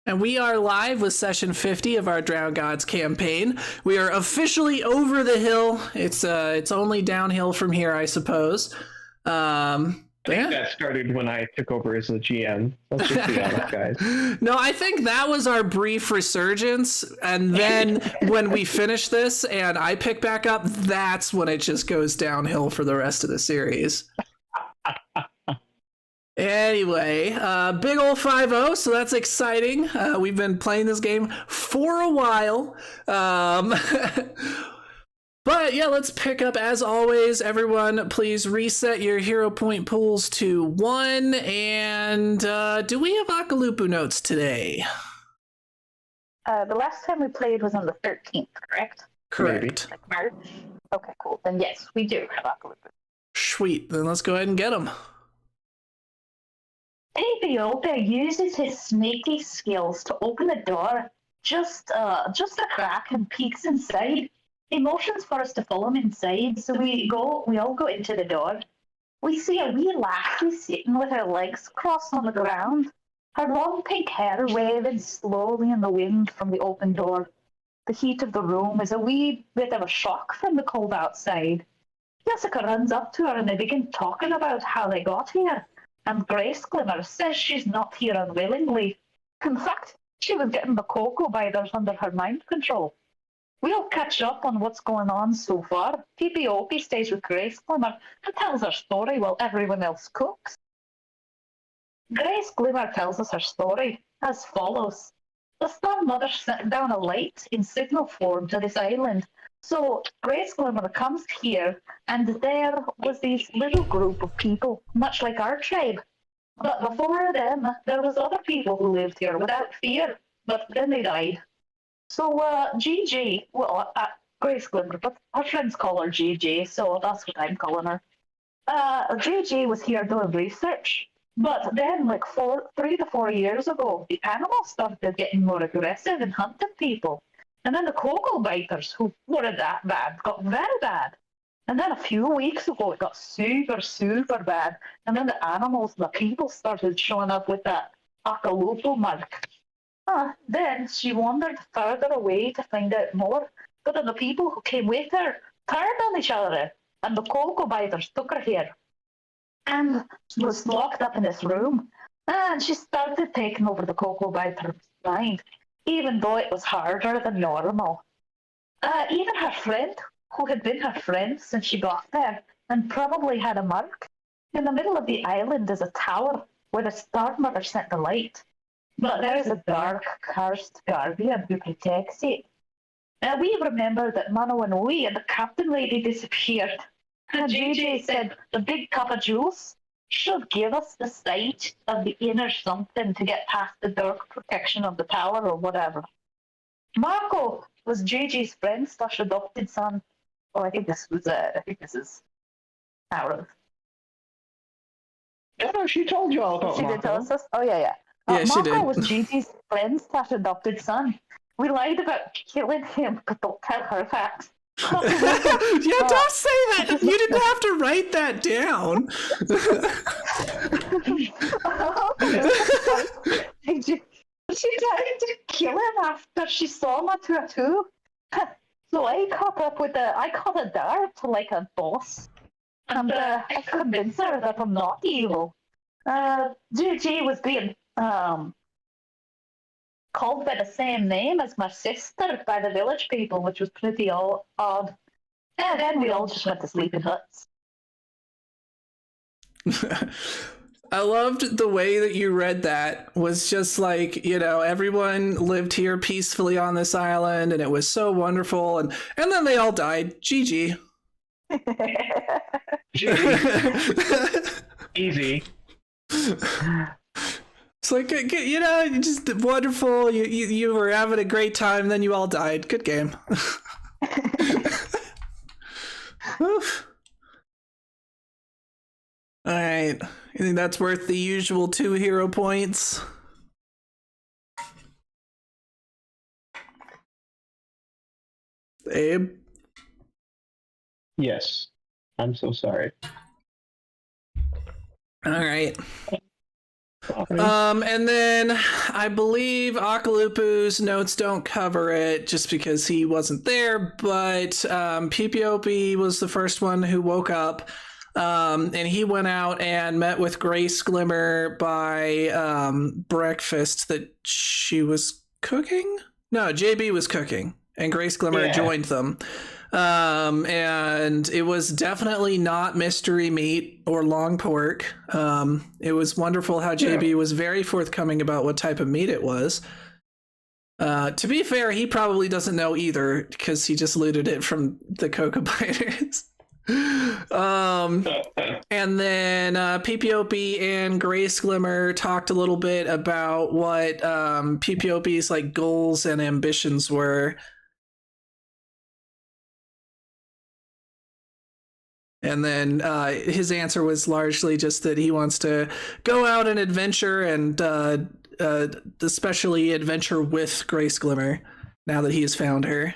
And we are live with session 50 of our Drow Gods campaign. We are officially over the hill. It's only downhill from here, I suppose. I think that started when I took over as the GM. Let's just be honest, guys. No, I think that was our brief resurgence. And then when we finish this and I pick back up, that's when it just goes downhill for the rest of the series. Anyway, big ol' 5-0, so that's exciting. We've been playing this game for a while. But yeah, let's pick up as always. Everyone, please reset your hero point pools to 1. And do we have Akalupu notes today? The last time we played was on the 13th, correct? Correct. Like March? Okay, cool. Then yes, we do have Akalupu. Sweet, then let's go ahead and get them. Tapioca uses his sneaky skills to open the door just a crack and peeks inside. He motions for us to follow him inside, so we all go into the door. We see a wee lassie sitting with her legs crossed on the ground, her long pink hair waving slowly in the wind from the open door. The heat of the room is a wee bit of a shock from the cold outside. Jessica runs up to her and they begin talking about how they got here. And Grace Glimmer says she's not here unwillingly. In fact, she was getting the cocoa biters under her mind control. We'll catch up on what's going on so far. Tapioca stays with Grace Glimmer and tells her story while everyone else cooks. Grace Glimmer tells us her story as follows. The Star Mother sent down a light in signal form to this island. So Grace Glimmer comes here, and there was this little group of people, much like our tribe. But before them, there was other people who lived here without fear, but then they died. So Gigi, Grace Glimmer, but her friends call her Gigi, so that's what I'm calling her. Gigi was here doing research, but then like 3 to 4 years ago, the animals started getting more aggressive and hunting people. And then the cocoa biters, who weren't that bad, got very bad. And then a few weeks ago, it got super, super bad. And then the animals, the people started showing up with that Akalupu mark. Then she wandered further away to find out more. But then the people who came with her turned on each other, and the cocoa biters took her here. And she was locked up in this room. And she started taking over the cocoa biter's mind, even though it was harder than normal. Even her friend, who had been her friend since she got there, and probably had a mark. In the middle of the island is a tower where the Star Mother sent the light. But there is a dark, cursed guardian who protects it. We remember that Mano and Oi and the captain lady disappeared. And JJ said the big cup of juice should give us the sight of the inner something to get past the dark protection of the tower or whatever. Marco was JJ's friend slash adopted son. Oh, I think this is Aaron. Yeah, she told you all about She Marco. did tell us this? Oh, yeah. Yeah, she Marco did. was JJ's friend slash adopted son. We lied about killing him, but don't tell her that. Yeah, don't say that. You didn't have to write that down. She tried to kill him after she saw Matua too. So I caught a dart to like a boss. And I convinced her that I'm not evil. Gigi was being called by the same name as my sister by the village people, which was pretty odd. And then we all just went to sleep in huts. I loved the way that you read that. Was just like, everyone lived here peacefully on this island and it was so wonderful, and then they all died. GG. Easy. It's like, just wonderful. You were having a great time, then you all died. Good game. Oof. All right. You think that's worth the usual 2 hero points? Abe? Yes. I'm so sorry. All right. And then I believe Akalupu's notes don't cover it just because he wasn't there, but Pipiopi was the first one who woke up, and he went out and met with Grace Glimmer by breakfast that she was cooking? No, JB was cooking, and Grace Glimmer joined them. And it was definitely not mystery meat or long pork. It was wonderful how JB was very forthcoming about what type of meat it was. To be fair, he probably doesn't know either because he just looted it from the Cocoa Biters. And then PPOP and Grace Glimmer talked a little bit about what PPOP's like goals and ambitions were. And then his answer was largely just that he wants to go out and adventure and especially adventure with Grace Glimmer now that he has found her.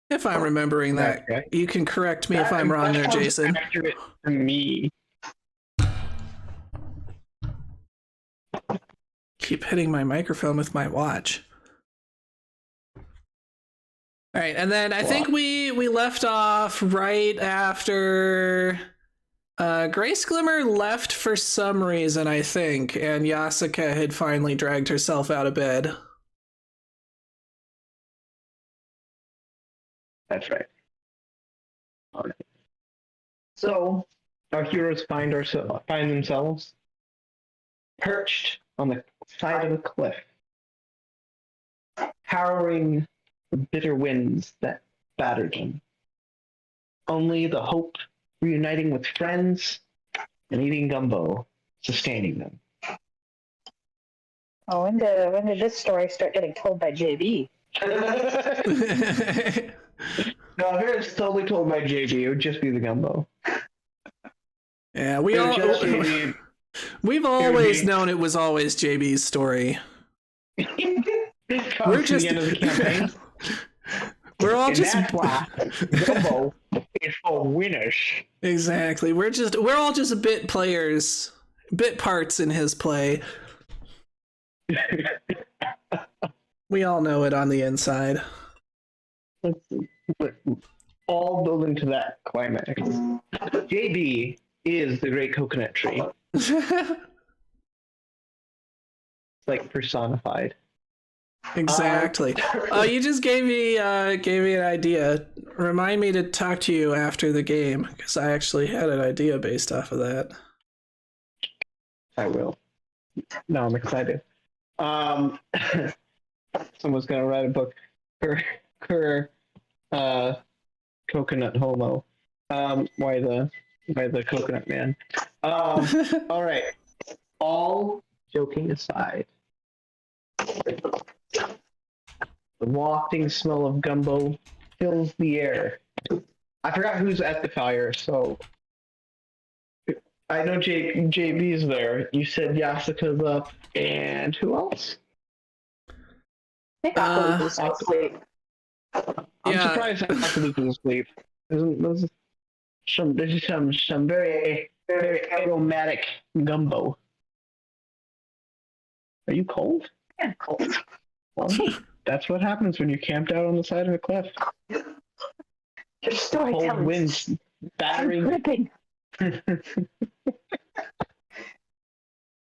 If I'm remembering that, you can correct me if I'm wrong there, Jason. Accurate for me. Keep hitting my microphone with my watch. All right, and then I think we left off right after Grace Glimmer left for some reason, I think, and Yasuka had finally dragged herself out of bed. That's right. All right. So our heroes find themselves perched on the side of a cliff, harrowing the bitter winds that battered them. Only the hope reuniting with friends and eating gumbo sustaining them. Oh, when did this story start getting told by JB? No, if it was totally told by JB, it would just be the gumbo. Yeah, we've always known it was always JB's story. We're just the end of the campaign. We're all and just that's why gumbo is for winners. Exactly. We're all just bit players, bit parts in his play. We all know it on the inside. Let's all building to that climax. JB is the great coconut tree. It's like personified. Exactly. Oh, you just gave me an idea. Remind me to talk to you after the game because I actually had an idea based off of that. I will. No, I'm excited. Someone's gonna write a book. Her coconut homo. Why the coconut man? All right. All joking aside, the wafting smell of gumbo fills the air. I forgot who's at the fire, so I know JB's there. You said Yasuka's up, and who else? I think Akalupu's asleep. I'm surprised Akalupu is asleep. There's some very, very aromatic gumbo. Are you cold? Yeah, I'm cold. Well, that's what happens when you camped out on the side of a cliff. Your storytelling. Cold winds battering. Gripping.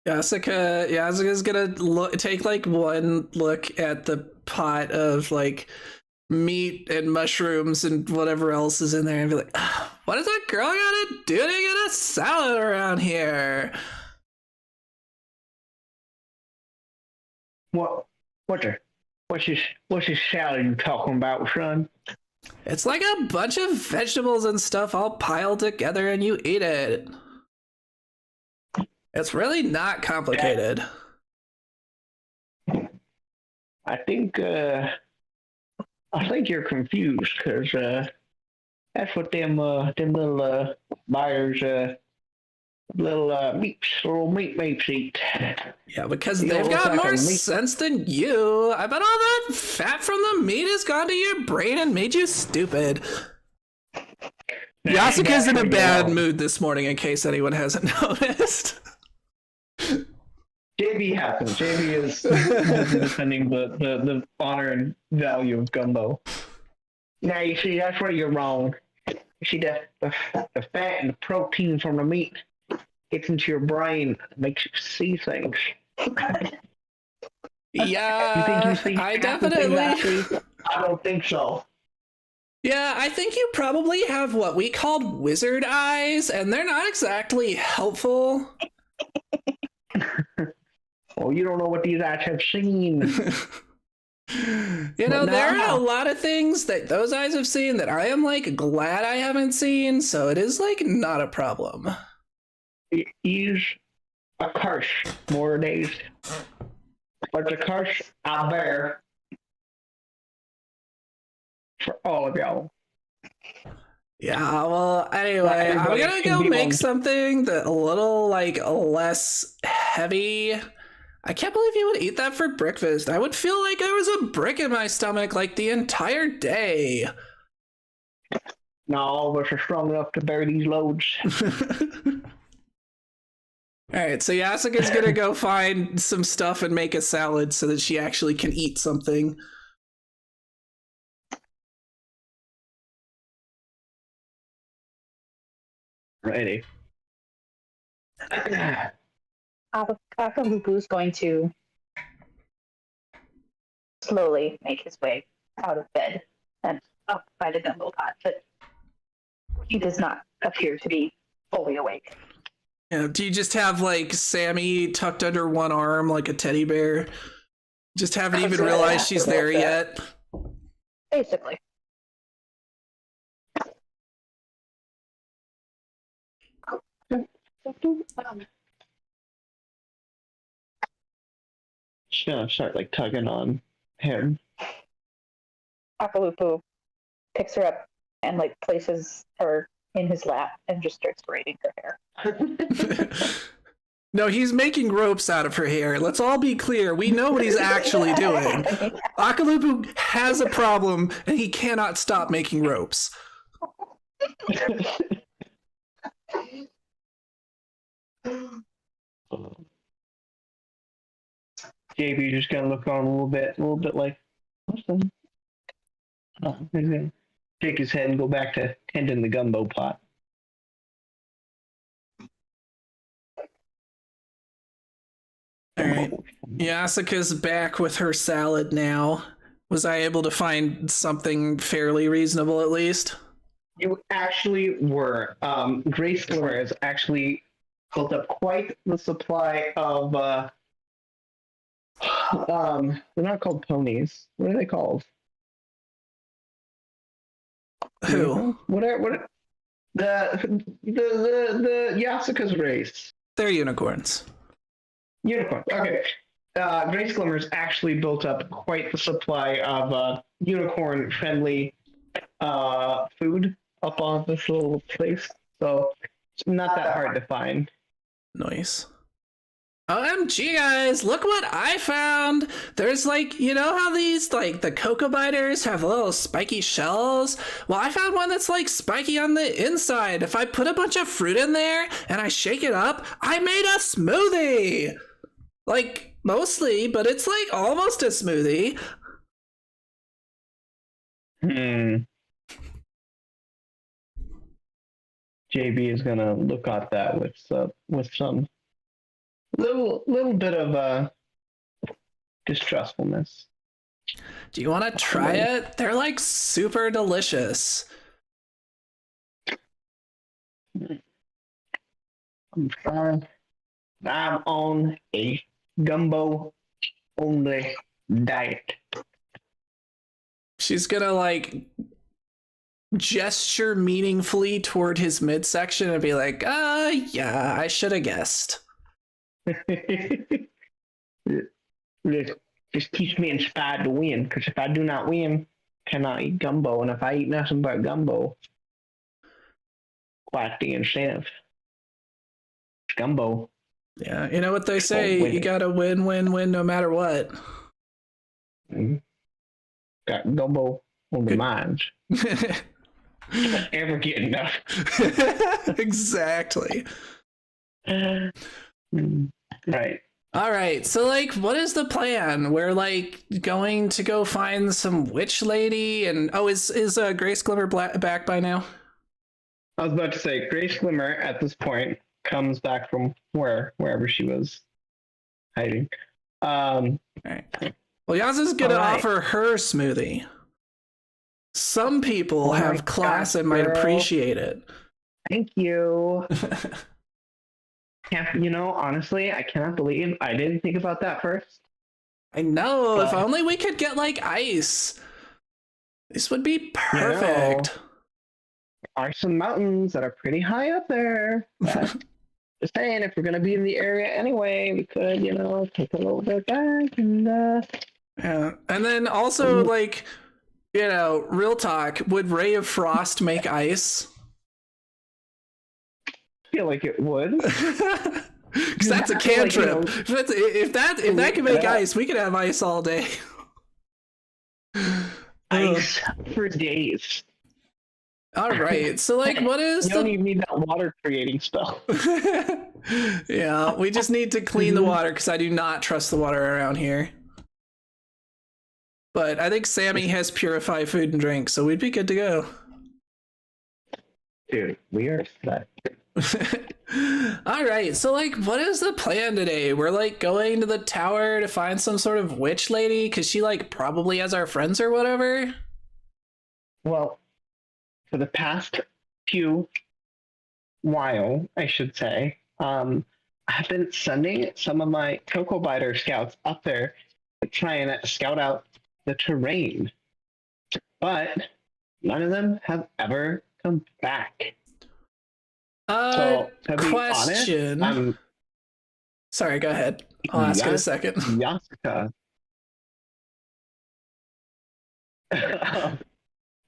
Yasuka's gonna take like one look at the pot of like meat and mushrooms and whatever else is in there and be like, what is that girl gonna do to get a salad around here? What's this salad you talking about, son? It's like a bunch of vegetables and stuff all piled together and you eat it. It's really not complicated. I think you're confused because that's what them little buyers little meat mapes eat. Yeah, because they've got more sense than you. I bet all that fat from the meat has gone to your brain and made you stupid. Yasuka's in a That's bad wrong. mood this morning, in case anyone hasn't noticed. JB happens. JB is busy defending the honor and value of gumbo. Now you see that's where you're wrong. You see the fat and the protein from the meat gets into your brain, makes you see things. Yeah, You think you see I half the things I definitely. see? I don't think so. Yeah, I think you probably have what we called wizard eyes, and they're not exactly helpful. Oh, you don't know what these eyes have seen. You know, But there are a no. lot of things that those eyes have seen that I am like glad I haven't seen, so it is like not a problem. It is a curse more days. But the curse I bear for all of y'all. Yeah, well, anyway, I'm Everybody gonna can go be make on- something that a little like less heavy. I can't believe you would eat that for breakfast. I would feel like there was a brick in my stomach like the entire day. Not all of us are strong enough to bear these loads. Alright, so Yasuka's gonna go find some stuff and make a salad so that she actually can eat something. Righty. Akalupu's going to slowly make his way out of bed and up by the gumbo pot, but he does not appear to be fully awake. Yeah, do you just have like Sammy tucked under one arm like a teddy bear? Just haven't even realized she's there yet? Basically. She's gonna start like tugging on him. Akalupu picks her up and like places her in his lap and just starts braiding her hair. No, he's making ropes out of her hair. Let's all be clear. We know what he's actually doing. Akalupu has a problem and he cannot stop making ropes. JB just gonna look on a little bit like, what's the? Oh, he's gonna shake his head and go back to tending the gumbo pot. All right. Yasuka's back with her salad now. Was I able to find something fairly reasonable at least? You actually were. Grace Glimmer has actually built up quite the supply of they're not called ponies. What are they called? Who? What the Yasuka's race. They're unicorns. Unicorn. Okay. Grace Glimmer's actually built up quite the supply of unicorn-friendly food up on this little place, so it's not that hard to find. Nice. OMG, guys, look what I found. There's like, you know how these, like, the cocoa biters have little spiky shells? Well, I found one that's like spiky on the inside. If I put a bunch of fruit in there and I shake it up, I made a smoothie. Like, mostly, but it's like almost a smoothie. JB is gonna look at that with some little bit of distrustfulness. Do you want to try it? They're like super delicious. I'm trying. I'm on a gumbo only diet. She's gonna like gesture meaningfully toward his midsection and be like, yeah, I should have guessed. This keeps me inspired to win, because if I do not win, I cannot eat gumbo, and if I eat nothing but gumbo, quite the incentive. It's gumbo. Yeah, you know what they say, win. you gotta win no matter what. Got gumbo on the minds. Ever get enough. Exactly. Right. All right, so like, what is the plan? We're like going to go find some witch lady, and is Grace Glimmer back by now? I was about to say, Grace Glimmer at this point comes back from wherever she was hiding. All right. Well, Yaz is gonna offer her smoothie. Some people have class and might appreciate it. Thank you. Honestly, I cannot believe I didn't think about that first. I know. If only we could get like ice. This would be perfect. There are some mountains that are pretty high up there. Just saying, if we're gonna be in the area anyway, we could, take a little bit back and yeah. And then also like, real talk, would Ray of Frost make ice? I feel like it would. Because that's a cantrip. If that can make ice, we could have ice all day. Ice for days. All right. So like, what is you don't even need that water creating spell. Yeah, we just need to clean the water because I do not trust the water around here. But I think Sammy has purified food and drink, so we'd be good to go. Dude, we are set. All right, so like, what is the plan today? We're like going to the tower to find some sort of witch lady because she like probably has our friends or whatever. Well, for the past while, I should say, I've been sending some of my Cocoa Biter scouts up there to try and scout out the terrain, but none of them have ever come back. So, to be question. Honest, sorry, go ahead. I'll ask in a second. Yasuka.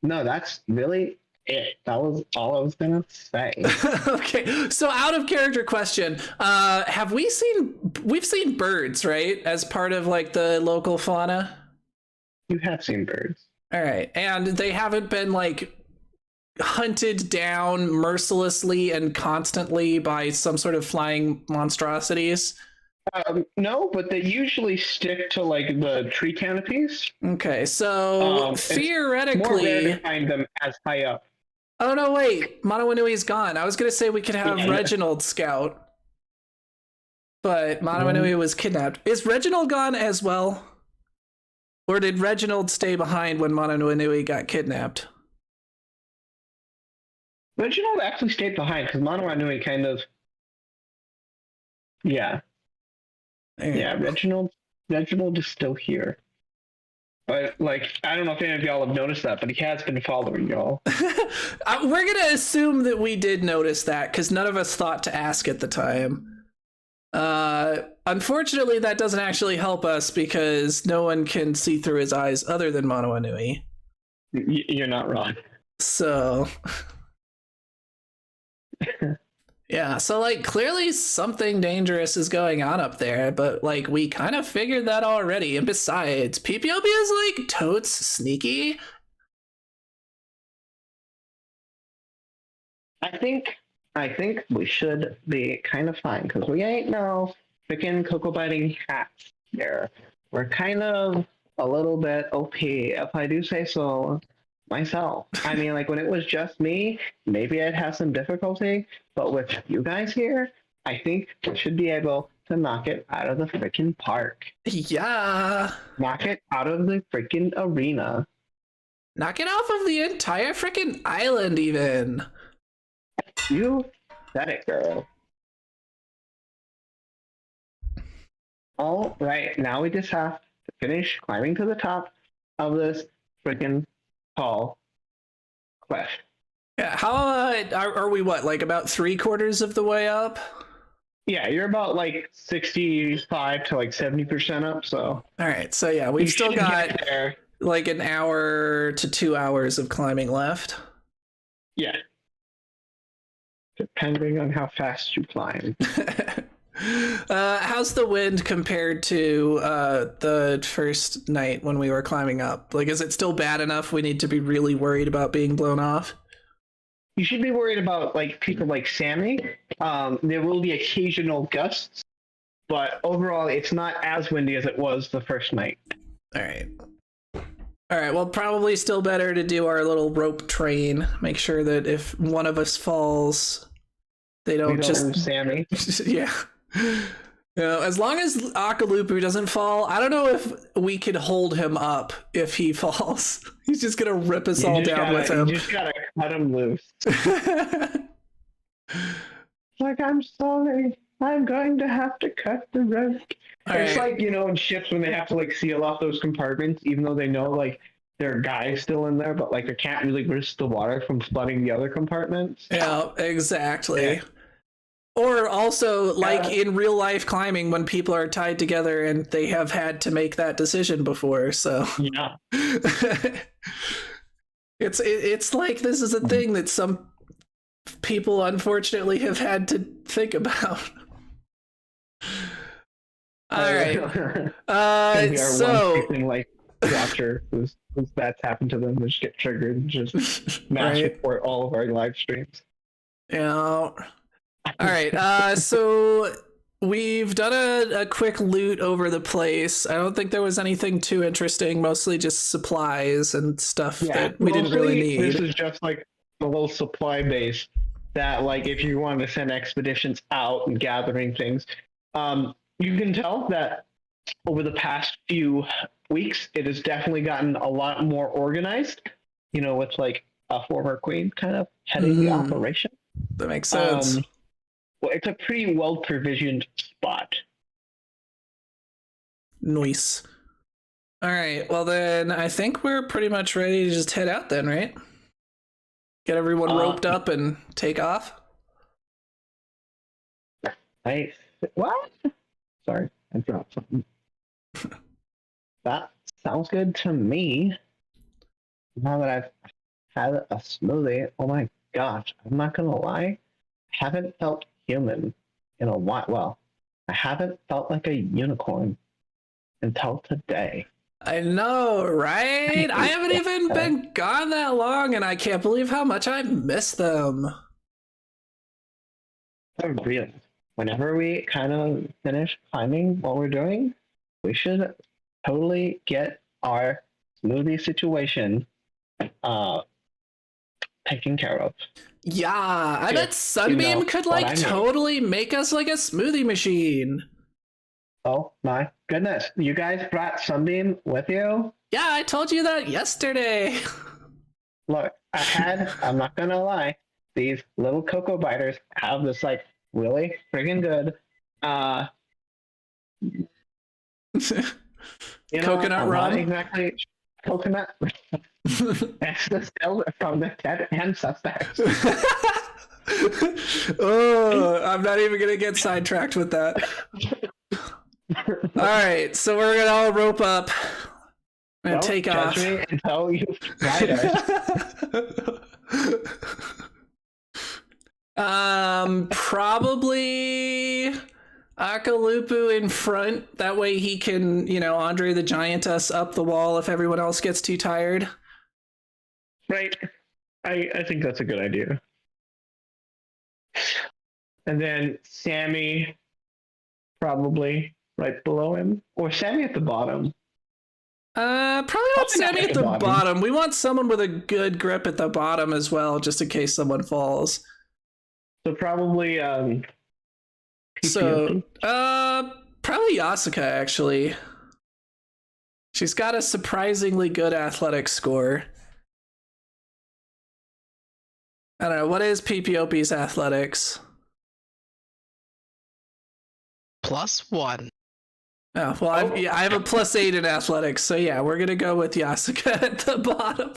No, that's really it. That was all I was gonna say. Okay, so out of character question, we've seen birds, right? As part of like the local fauna? You have seen birds. All right, and they haven't been like hunted down mercilessly and constantly by some sort of flying monstrosities? No, but they usually stick to like the tree canopies. Okay, so theoretically, it's more rare to find them as high up. Oh no, wait, Manawanui's gone. I was gonna say we could have Reginald scout, but Manawanui was kidnapped. Is Reginald gone as well, or did Reginald stay behind when Manawanui got kidnapped? Reginald actually stayed behind because Manawanui kind of, yeah. Reginald is still here. But like, I don't know if any of y'all have noticed that, but he has been following y'all. We're gonna assume that we did notice that because none of us thought to ask at the time. Unfortunately, that doesn't actually help us because no one can see through his eyes other than Manawanui. You're not wrong. So. Yeah, so like clearly something dangerous is going on up there, but like we kind of figured that already. And besides, PPOB is like totes sneaky. I think we should be kind of fine because we ain't no freaking cocoa biting hats here. We're kind of a little bit OP, if I do say so myself. I mean, like when it was just me, maybe I'd have some difficulty, but with you guys here, I think we should be able to knock it out of the freaking park. Yeah. Knock it out of the freaking arena. Knock it off of the entire freaking island, even. You said it, girl. All right, now we just have to finish climbing to the top of this freaking tall cliff. Yeah, how are we? What, like about 3/4 of the way up? Yeah, you're about like 65 to like 70% up. So all right, so yeah, we've still got like an hour to 2 hours of climbing left. Yeah, depending on how fast you climb. How's the wind compared to the first night when we were climbing up? Like, is it still bad enough we need to be really worried about being blown off? you should be worried about like people like Sammy. There will be occasional gusts, but overall, it's not as windy as it was the first night. All right. All right. Well, probably still better to do our little rope train. Make sure that if one of us falls, they don't lose Sammy. Yeah. You know, as long as Akalupu doesn't fall, I don't know if we could hold him up if he falls. He's just gonna rip us all down with him. You just gotta cut him loose. Like, I'm sorry. I'm going to have to cut the rope. It's like, you know, in ships when they have to like seal off those compartments, even though they know like there are guys still in there, but like they can't really risk the water from flooding the other compartments. Yeah, exactly. Yeah. Or also, like in real life climbing, when people are tied together and they have had to make that decision before. So yeah, it's like this is a thing that some people unfortunately have had to think about. All right. So like watcher who's that's happened to them, they just get triggered and just mass report all of our live streams. Yeah. All right, so we've done a quick loot over the place. I don't think there was anything too interesting, mostly just supplies and stuff that we didn't really need. This is just like a little supply base that, like, if you want to send expeditions out and gathering things, you can tell that over the past few weeks, it has definitely gotten a lot more organized, you know, with like a former queen kind of heading the operation. That makes sense. Well, it's a pretty well provisioned spot. Nice. All right. Well, then I think we're pretty much ready to just head out then, right? Get everyone roped up and take off. What? Sorry, I dropped something. That sounds good to me. Now that I've had a smoothie, oh my gosh, I'm not gonna lie, I haven't felt human in a while. Well, I haven't felt like a unicorn until today. I know, right? I haven't even been gone that long, and I can't believe how much I miss them. Really, whenever we kind of finish climbing what we're doing, we should totally get our smoothie situation taken care of. Yeah, I bet Sunbeam could like totally make us like a smoothie machine. Oh my goodness. You guys brought Sunbeam with you? Yeah, I told you that yesterday. Look, I'm not gonna lie, these little cocoa biters have this like really friggin' good coconut rum? Not exactly coconut. That's the still from the dead ancestors. Oh, I'm not even gonna get sidetracked with that. All right, so we're gonna all rope up and take off. Me until you ride us. Probably Akalupu in front. That way he can, you know, Andre the Giant us up the wall if everyone else gets too tired. Right. I think that's a good idea. And then Sammy probably right below him. Or Sammy at the bottom. Probably not Sammy at the bottom. We want someone with a good grip at the bottom as well, just in case someone falls. So probably PPOP. So probably Yasuka, actually. She's got a surprisingly good athletic score. I don't know, what is PPOP's athletics? +1. Oh, well, I have a +8 in athletics, so yeah, we're gonna go with Yasuka at the bottom.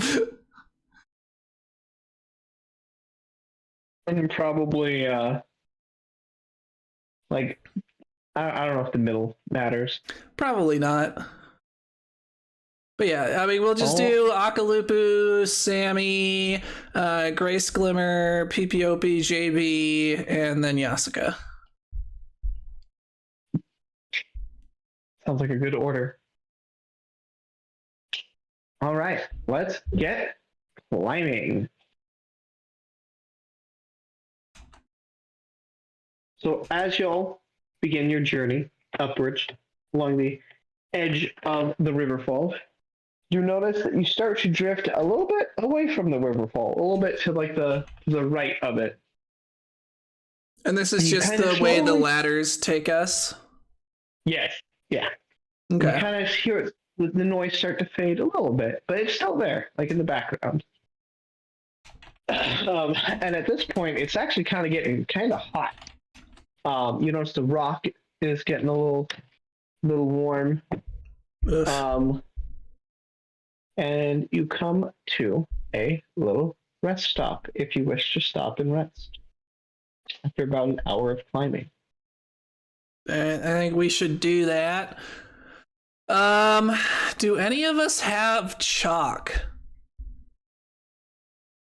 And probably, like, I don't know if the middle matters. Probably not. But yeah, I mean, we'll just do Akalupu, Sammy, Grace Glimmer, PPOP, JB, and then Yasuka. Sounds like a good order. All right, let's get climbing. So as y'all begin your journey upwards along the edge of the riverfall, you notice that you start to drift a little bit away from the riverfall, a little bit to like the right of it. And this is You just kinda the way the slowly- ladders take us. Yes, yeah. You Okay. kind of hear the noise start to fade a little bit, but it's still there, like in the background. And at this point, it's actually kind of getting kind of hot. You notice the rock is getting a little warm. Ugh. And you come to a little rest stop if you wish to stop and rest after about an hour of climbing. I think we should do that. Do any of us have chalk?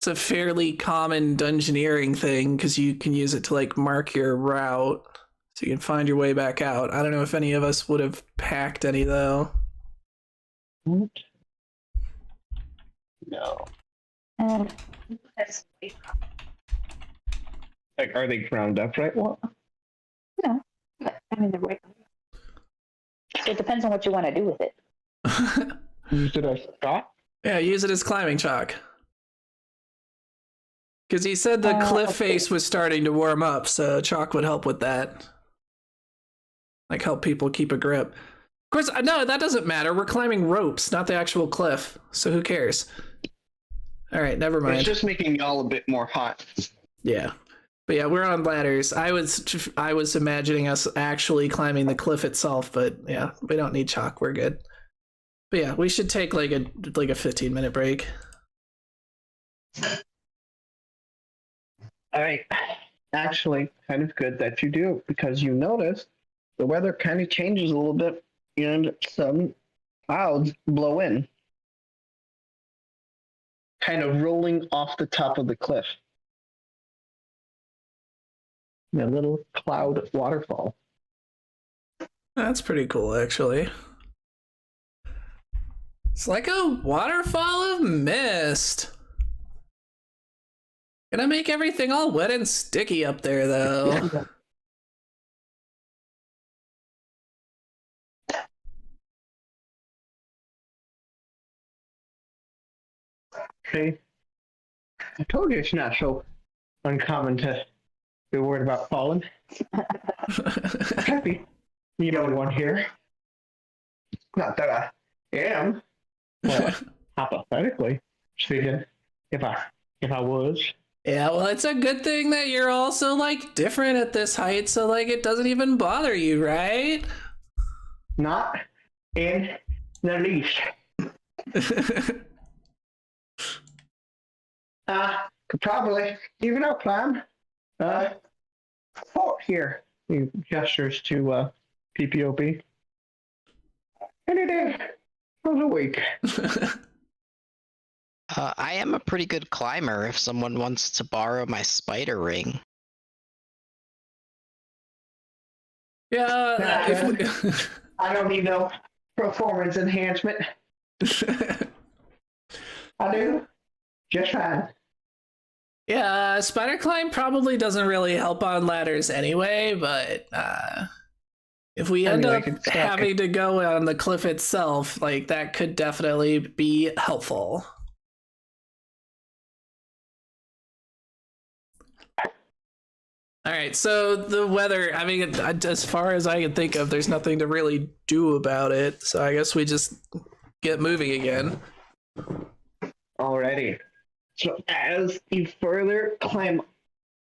It's a fairly common dungeoneering thing because you can use it to like mark your route so you can find your way back out. I don't know if any of us would have packed any though. What? No. That's Like, are they ground up right? What? no. I mean, they're right. So it depends on what you want to do with it. Use it as chalk? Yeah, use it as climbing chalk. Because he said the cliff okay. face was starting to warm up, so chalk would help with that. Like help people keep a grip. Of course, no, that doesn't matter. We're climbing ropes, not the actual cliff. So who cares? All right, never mind. It's just making y'all a bit more hot. Yeah. But yeah, we're on ladders. I was imagining us actually climbing the cliff itself, but yeah, we don't need chalk. We're good. But yeah, we should take like a 15-minute break. All right. Actually, kind of good that you do, because you notice the weather kind of changes a little bit and some clouds blow in, kind of rolling off the top of the cliff. A little cloud waterfall. That's pretty cool, actually. It's like a waterfall of mist. Gonna make everything all wet and sticky up there, though. Okay. I told you it's not so uncommon to be worried about falling. Happy. You know one here. Not that I am. Well, hypothetically speaking, if I was. Yeah, well, it's a good thing that you're also like different at this height, so like it doesn't even bother you, right? Not in the least. Could probably even outclimb fort here. He gestures to PPOP. Any day of the week. I am a pretty good climber if someone wants to borrow my spider ring. Yeah, I don't need no performance enhancement. I do just fine. Yeah, spider climb probably doesn't really help on ladders anyway, but if we end up having to go on the cliff itself, like that could definitely be helpful. All right, so the weather, I mean, as far as I can think of, there's nothing to really do about it. So I guess we just get moving again. Alrighty. So as you further climb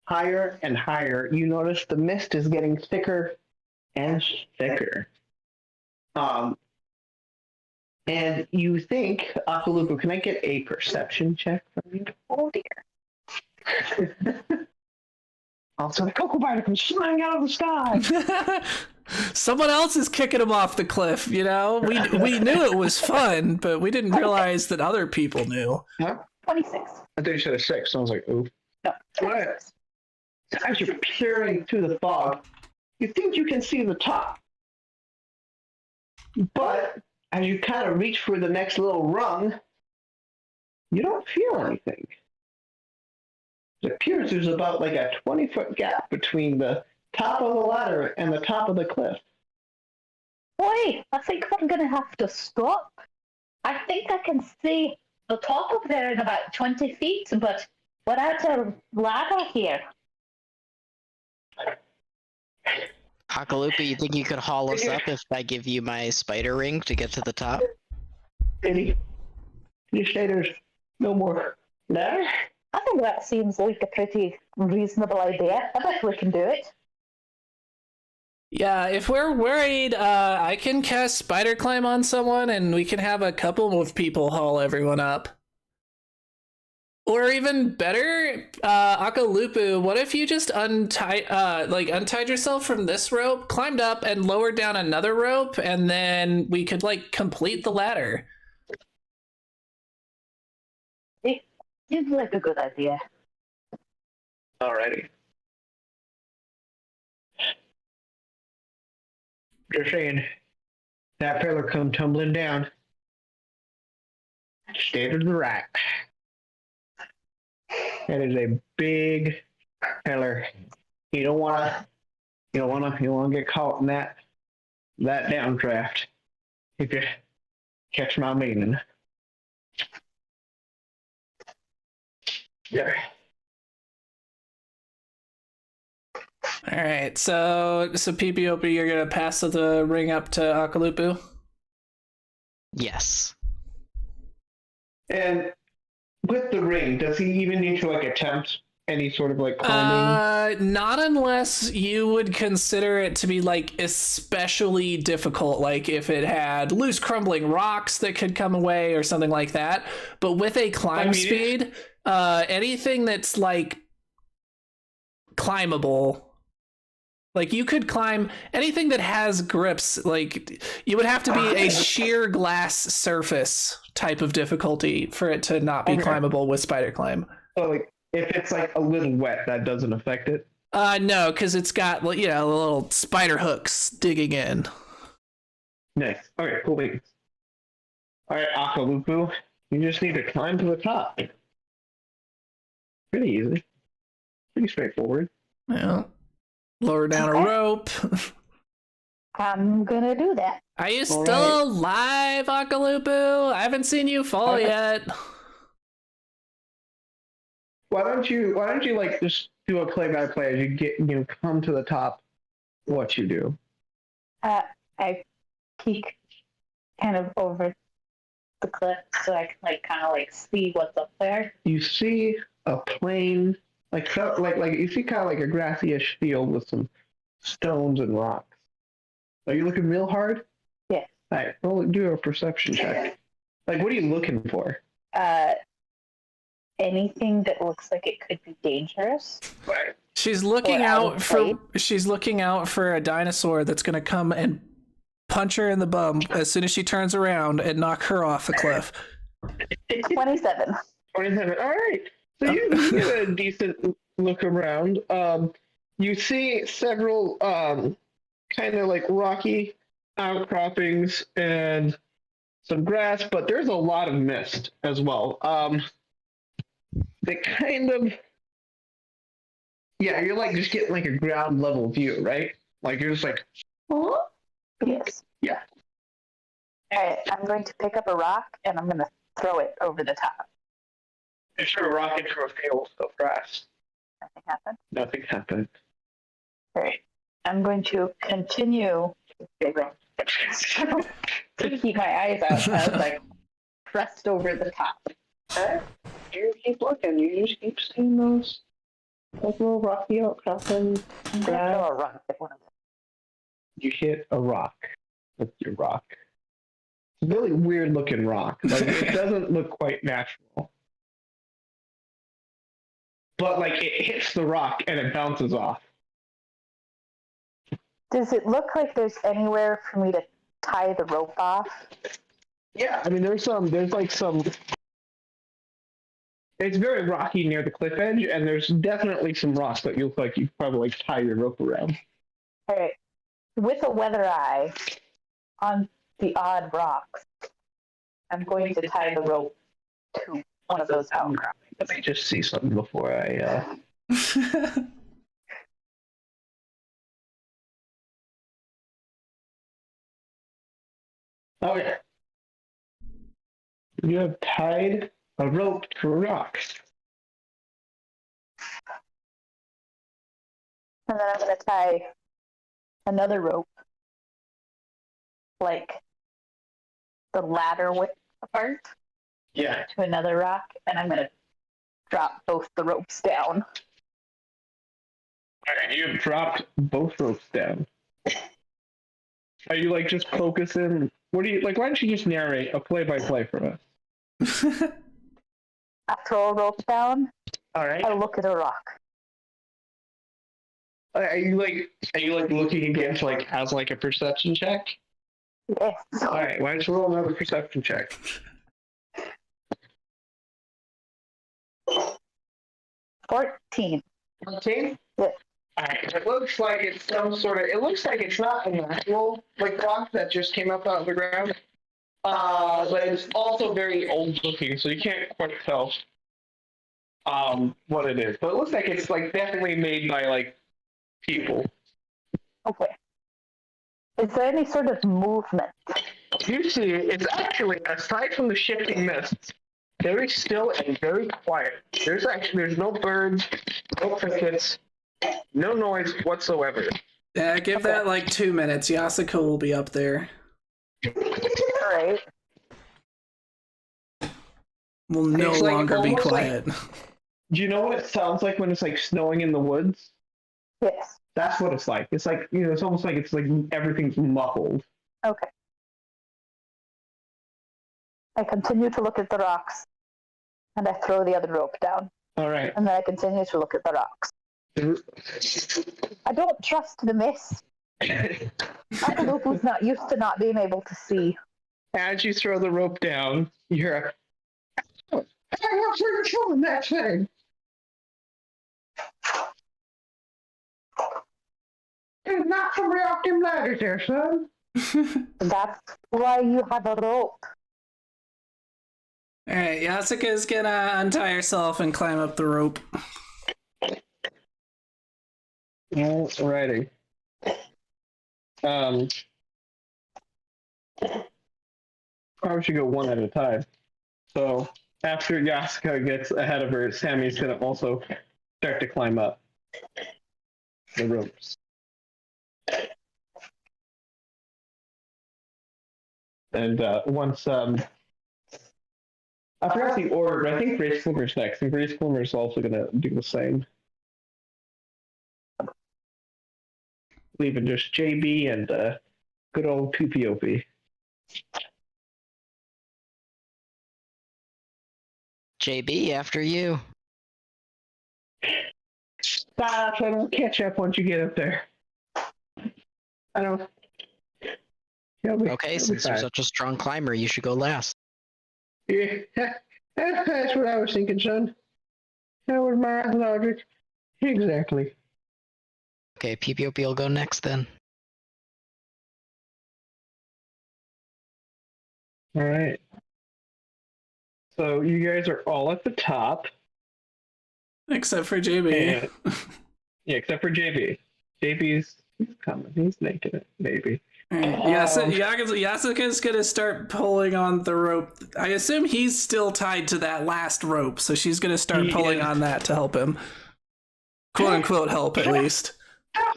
higher and higher, you notice the mist is getting thicker and thicker. And you think, Akaluku, can I get a perception check from you? Oh dear. Also, the cocoa biter comes flying out of the sky. Someone else is kicking him off the cliff, you know? We knew it was fun, but we didn't realize that other people knew. Huh? 26. I thought you said a 6. So I was like, ooh. No, Right. As you're peering through the fog, you think you can see the top. But as you kind of reach for the next little rung, you don't feel anything. It appears there's about like a 20-foot gap between the top of the ladder and the top of the cliff. Boy, I think we're going to have to stop. I think I can see the top of there in about 20 feet, but we're at a ladder here. Hakalupa, you think you could haul us up if I give you my spider ring to get to the top? Did you say there's no more ladder? I think that seems like a pretty reasonable idea. I bet we can do it. Yeah, if we're worried, I can cast spider climb on someone and we can have a couple of people haul everyone up. Or even better, Akalupu, what if you just untied yourself from this rope, climbed up and lowered down another rope, and then we could complete the ladder. It seems like a good idea. Alrighty. Just saying, that pillar come tumbling down. Stay to the right. That is a big pillar. You don't wanna get caught in that downdraft. If you catch my meaning. Yeah. All right, so PPOP, you're gonna pass the ring up to Akalupu. Yes. And with the ring, does he even need to attempt any sort of climbing? Not unless you would consider it to be especially difficult, like if it had loose crumbling rocks that could come away or something like that. But with a climb speed, anything that's climbable. You could climb anything that has grips. You would have to be a sheer glass surface type of difficulty for it to not be climbable with spider climb. So, if it's a little wet, that doesn't affect it? No, because it's got little spider hooks digging in. Nice. Okay, cool beans. Alright, Akalupu, you just need to climb to the top. Pretty easy. Pretty straightforward. Yeah. Lower down a rope. I'm gonna do that. Are you still alive, Akalupu? I haven't seen you fall yet. Why don't you just do a play-by-play as you come to the top? What you do? I peek kind of over the cliff so I can see what's up there. You see a plain, you see kind of a grassy-ish field with some stones and rocks. Are you looking real hard? Yes. All right, well, do a perception check. What are you looking for? Anything that looks like it could be dangerous. Right. She's looking out for a dinosaur that's gonna come and punch her in the bum as soon as she turns around and knock her off the cliff. 27. 27. All right. So you get a decent look around. You see several kind of rocky outcroppings and some grass, but there's a lot of mist as well. They kind of, you're just getting a ground level view, right? You're just Oh? Yes. Yeah. Alright, I'm going to pick up a rock and I'm gonna throw it over the top. You threw a rock into a field of grass. Nothing happened. Nothing happened. Alright. I'm going to continue to keep my eyes out as I pressed over the top. Okay. You keep looking. You just keep seeing those little rocky outcroppings. Throw a rock at one of them. You hit a rock with your rock. It's a really weird looking rock. It doesn't look quite natural. But it hits the rock and it bounces off. Does it look like there's anywhere for me to tie the rope off? Yeah, I mean there's some it's very rocky near the cliff edge, and there's definitely some rocks that you look like you probably tie your rope around. Alright. With a weather eye on the odd rocks, I'm going to tie the rope to one of those outcroppings. Let me just see something before I Okay. You have tied a rope to a rock. And then I'm going to tie another rope, like the ladder width apart, Yeah. to another rock, and I'm going to drop both the ropes down. Alright, you have dropped both ropes down. Are you like just focusing? What do you like? Why don't you just narrate a play-by-play for us? I throw a rope down, All right. I look at a rock. Are you like looking against like as like a perception check? Yes. All right. Why don't you roll another perception check? 14. 14? Yeah. Alright, it looks like it's some sort of. It looks like it's not a natural like rock that just came up out of the ground. But it's also very old looking, so you can't quite tell what it is. But it looks like it's like definitely made by like people. Okay. Is there any sort of movement? You see, it's actually aside from the shifting mists, very still and very quiet. There's no birds, no crickets, no noise whatsoever. Yeah, give that like 2 minutes. Yasuko will be up there. Alright. Will no It's like longer be almost quiet. Do you know what it sounds like when it's like snowing in the woods? Yes. That's what it's like. It's like, it's almost like it's like everything's muffled. Okay. I continue to look at the rocks, and I throw the other rope down, All right. and then I continue to look at the rocks. I don't trust the mist. Akalupu's not used to not being able to see. As you throw the rope down, you hear a, hey, what's doing that thing? There's not somebody off them ladders there, son. That's why you have a rope. Alright, Yasuka's gonna untie herself and climb up the rope. Alrighty. Probably should go one at a time. So after Yasuka gets ahead of her, Sammy's gonna also start to climb up the ropes. And once I forgot the order, but I think Grace Glimmer's next, and Grace Glimmer's also gonna do the same. Leaving just JB and good old PPOP. JB, after you. Stop, I don't catch up once you get up there. I don't. Okay, since you're such a strong climber, you should go last. Yeah, that's what I was thinking, son. That was my logic. Exactly. Okay, PPOP will go next then. All right. So you guys are all at the top. Except for JB. And, yeah, except for JB. JB's coming. He's making it, maybe. Yasuka's gonna start pulling on the rope. I assume he's still tied to that last rope, so she's gonna start pulling on that to help him. Quote unquote help, at least. I'm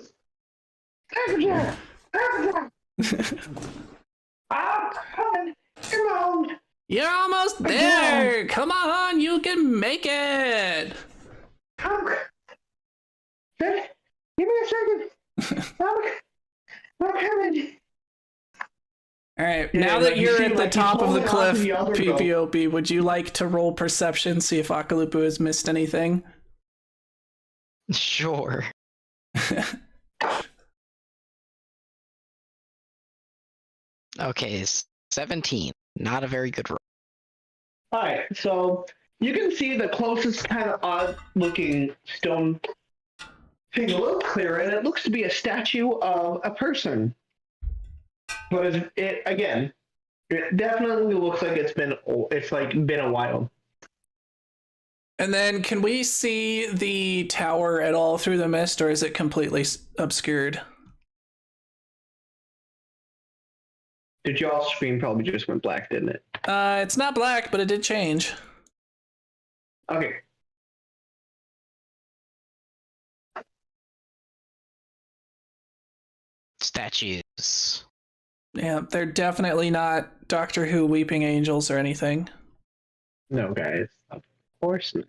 coming. Come on. You're almost there! Come on, you can make it! Give me a second. I'm coming. Alright, Yeah, now like, that you you're see, at the like, top he's of the holding on to cliff, the other rope. PPOP, would you like to roll perception, see if Akalupu has missed anything? Sure. Okay, 17. Not a very good roll. Alright, so you can see the closest kind of odd looking stone thing a little clearer, and it looks to be a statue of a person. But it definitely looks like it's been a while. And then, can we see the tower at all through the mist, or is it completely obscured? Did y'all's screen probably just went black, didn't it? It's not black, but it did change. Okay. Statues. Yeah, they're definitely not Doctor Who weeping angels or anything. No, guys. Of course not.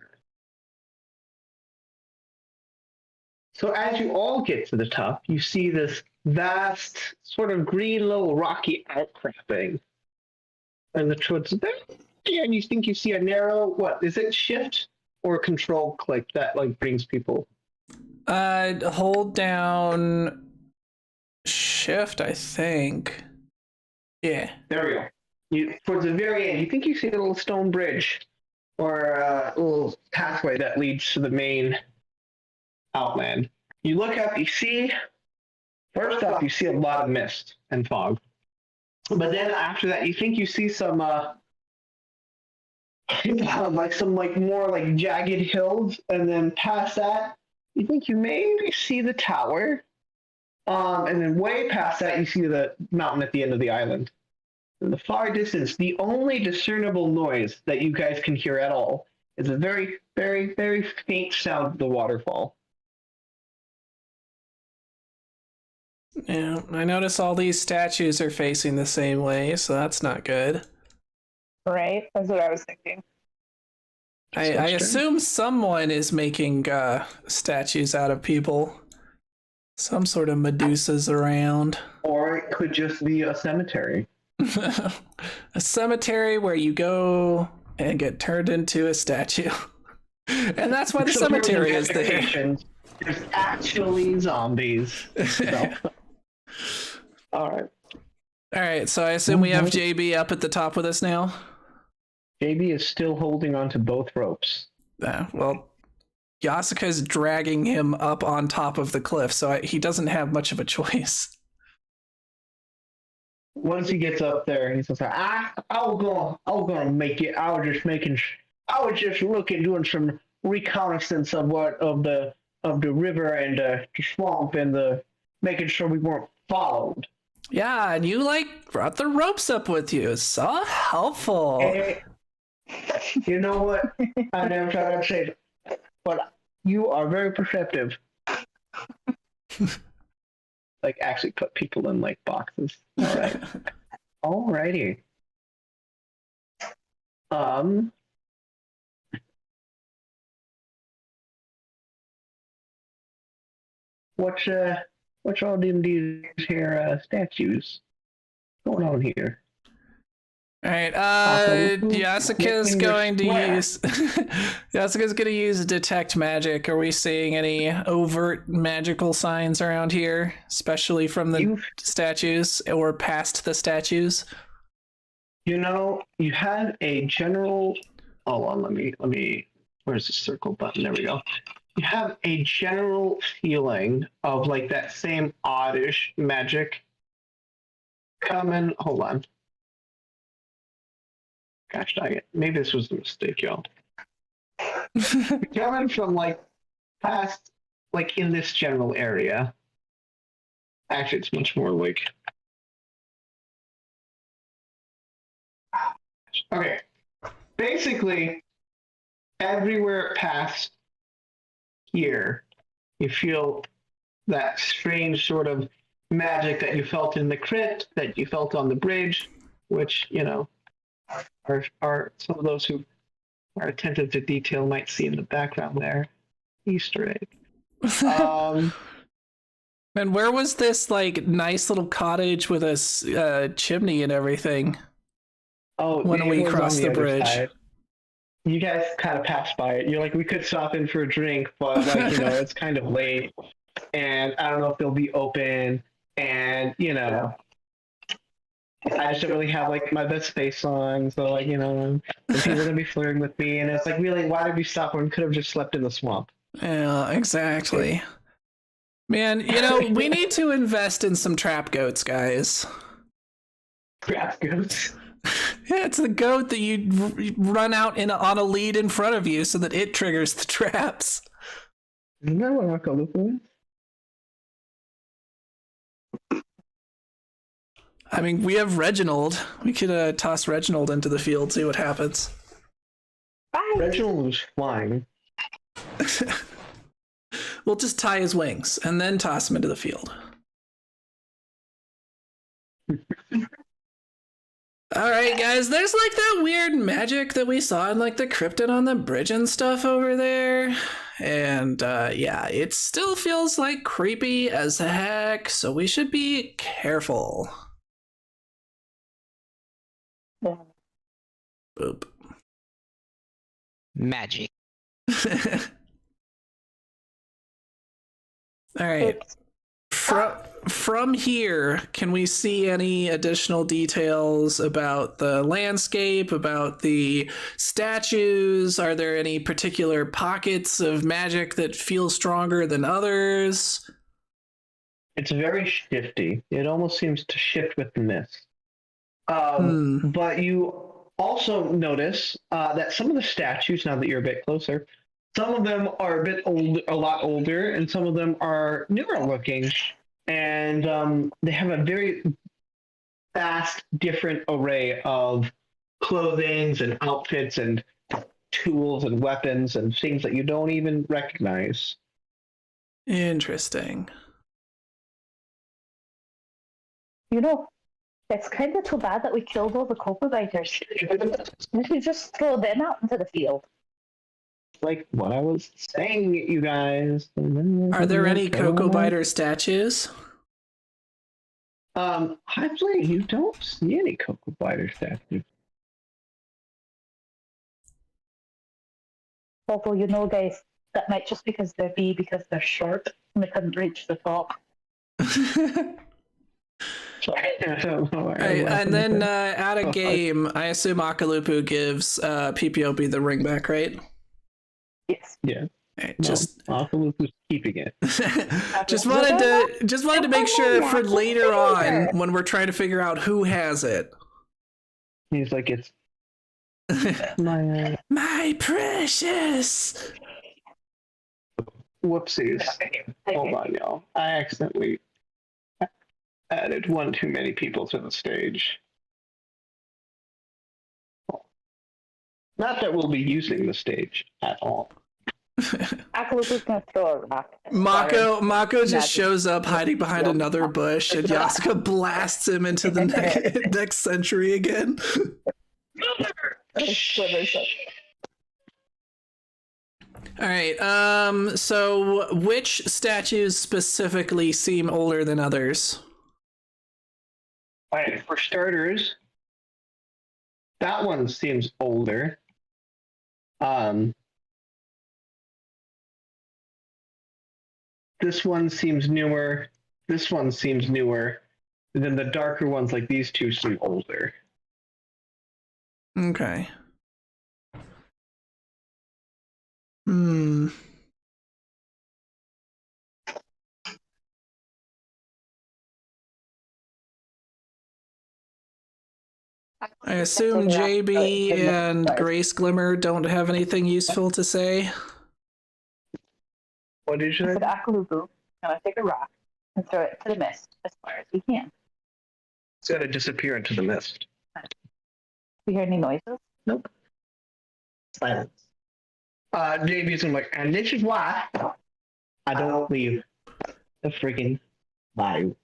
So as you all get to the top, you see this vast, sort of green little rocky outcropping. And towards there, and you think you see a narrow, what, is it shift or control click that like brings people? Hold down shift, I think. Yeah. There we go. You, towards the very end, you think you see a little stone bridge or a little pathway that leads to the main outland. You look up, you see, first off, you see a lot of mist and fog. But then after that, you think you see some, like some like more like jagged hills, and then past that, you think you maybe see the tower, and then way past that, you see the mountain at the end of the island. In the far distance, the only discernible noise that you guys can hear at all is a very, very, very faint sound of the waterfall. Yeah, I notice all these statues are facing the same way, so that's not good. Right? That's what I was thinking. I assume someone is making statues out of people. Some sort of Medusa's around. Or it could just be a cemetery. A cemetery where you go and get turned into a statue. And that's why the cemetery is there. There's actually zombies. So. All right. All right, so I assume we have JB up at the top with us now? JB is still holding on to both ropes. Well, Yasuka's dragging him up on top of the cliff, so he doesn't have much of a choice. Once he gets up there, he says, I was gonna make it. I was just looking, doing some reconnaissance of the river and the swamp and making sure we weren't followed. Yeah, and you brought the ropes up with you. So helpful. Hey, you know what? I never thought I'd say it, but you are very perceptive. Like actually put people in like boxes. All right. Alrighty. What's all these here statues going on here? All right, Awesome. Yasuka's going to use Yasuka's going to use detect magic. Are we seeing any overt magical signs around here, especially from the statues or past the statues? You know, you have a general. Hold on, let me. Where's the circle button? There we go. You have a general feeling of like that same oddish magic coming. Hold on. Gosh dang it. Maybe this was a mistake, y'all. Coming from like past, like in this general area. Actually, it's much more like. Okay. Basically, everywhere past here, you feel that strange sort of magic that you felt in the crypt, that you felt on the bridge, which, you know, are some of those who are attentive to detail might see in the background there. Easter egg. And where was this like nice little cottage with a chimney and everything? Oh, when we crossed the bridge. Side. You guys kind of passed by it. You're like, we could stop in for a drink, but like, you know, it's kind of late, and I don't know if they'll be open, and you know, I just don't really have like my best face on, so like, you know, people are gonna be flirting with me, and it's like, really, why did we stop when we could have just slept in the swamp? Yeah, exactly. Man, you know, we need to invest in some trap goats, guys. Trap goats. Yeah, it's the goat that you run out on a lead in front of you so that it triggers the traps. Isn't that what Uncle Lupo is? I mean, we have Reginald. We could toss Reginald into the field, see what happens. Bye. Reginald was flying. We'll just tie his wings and then toss him into the field. All right, guys, there's like that weird magic that we saw in like the cryptid on the bridge and stuff over there. And yeah, it still feels like creepy as heck, so we should be careful. Boop. Magic. All right. From here, can we see any additional details about the landscape, about the statues? Are there any particular pockets of magic that feel stronger than others? It's very shifty. It almost seems to shift with the mist. But you also notice that some of the statues, now that you're a bit closer, some of them are a bit old, a lot older, and some of them are newer looking. And they have a very vast, different array of clothings and outfits and tools and weapons and things that you don't even recognize. Interesting. You know, it's kind of too bad that we killed all the cocoa biters. We should just throw them out into the field. Like what I was saying, you guys. Are there any cocoa biter statues? Actually, you don't see any cocoa biter statues. Although, you know, guys, that might just because they're short and they couldn't reach the top. Right, and then at a game, I assume Akalupu gives PPOP the ring back, right? Yes. Yeah. Right, No, just Akalupu's keeping it. just wanted to make sure for later on when we're trying to figure out who has it. He's like, it's my My precious. whoopsies. Hold on, y'all. I accidentally added one too many people to the stage. Not that we'll be using the stage at all. Akalupu's gonna throw a rock. Mako just shows up hiding behind another bush, and Yasuka blasts him into the next century again. All right. So which statues specifically seem older than others? All right, for starters, that one seems older. This one seems newer. This one seems newer. And then the darker ones, like these two, seem older. Okay. I assume JB and Grace Glimmer don't have anything useful to say. What did you I say? said, Akalupu, I'm gonna take a rock and throw it to the mist as far as we can. It's got to disappear into the mist. We hear any noises? Nope. Silence. JB's like, and this is why I don't leave the freaking bayou.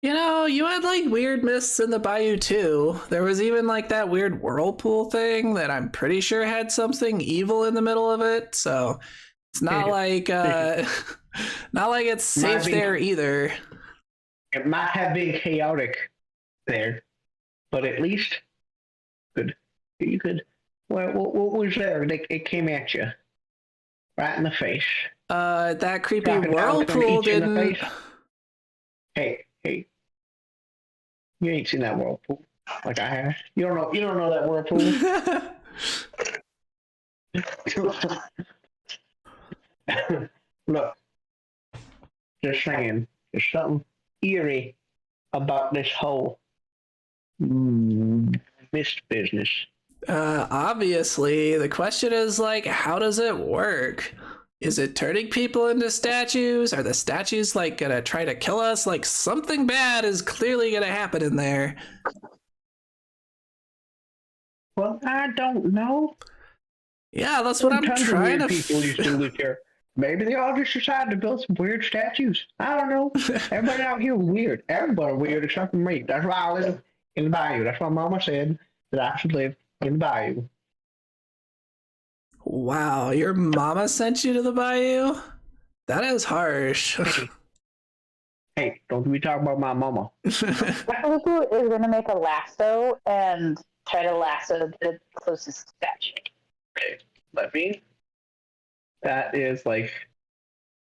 You know, you had like weird mists in the bayou too. There was even like that weird whirlpool thing that I'm pretty sure had something evil in the middle of it. So it's not like not like it's safe there either. It might have been chaotic there, but at least you could. What was there? It came at you right in the face. That creepy Dropping down from whirlpool each in the didn't. face. Hey, you ain't seen that whirlpool like I have. You don't know that whirlpool. Look, just saying, there's something eerie about this whole mist business. Obviously, the question is like, how does it work? Is it turning people into statues? Are the statues like gonna try to kill us? Like something bad is clearly gonna happen in there. Well, I don't know. Yeah, that's what I'm Tons of trying weird to. people used to live here. Maybe they all just decided to build some weird statues. I don't know. Everybody out here was weird. Everybody weird except for me. That's why I live in the bayou. That's why Mama said that I should live in the bayou. Wow, your mama sent you to the bayou? That is harsh. Hey, don't we talk about my mama? Akaluku is going to make a lasso and try to lasso the closest statue. Okay, let me. That is like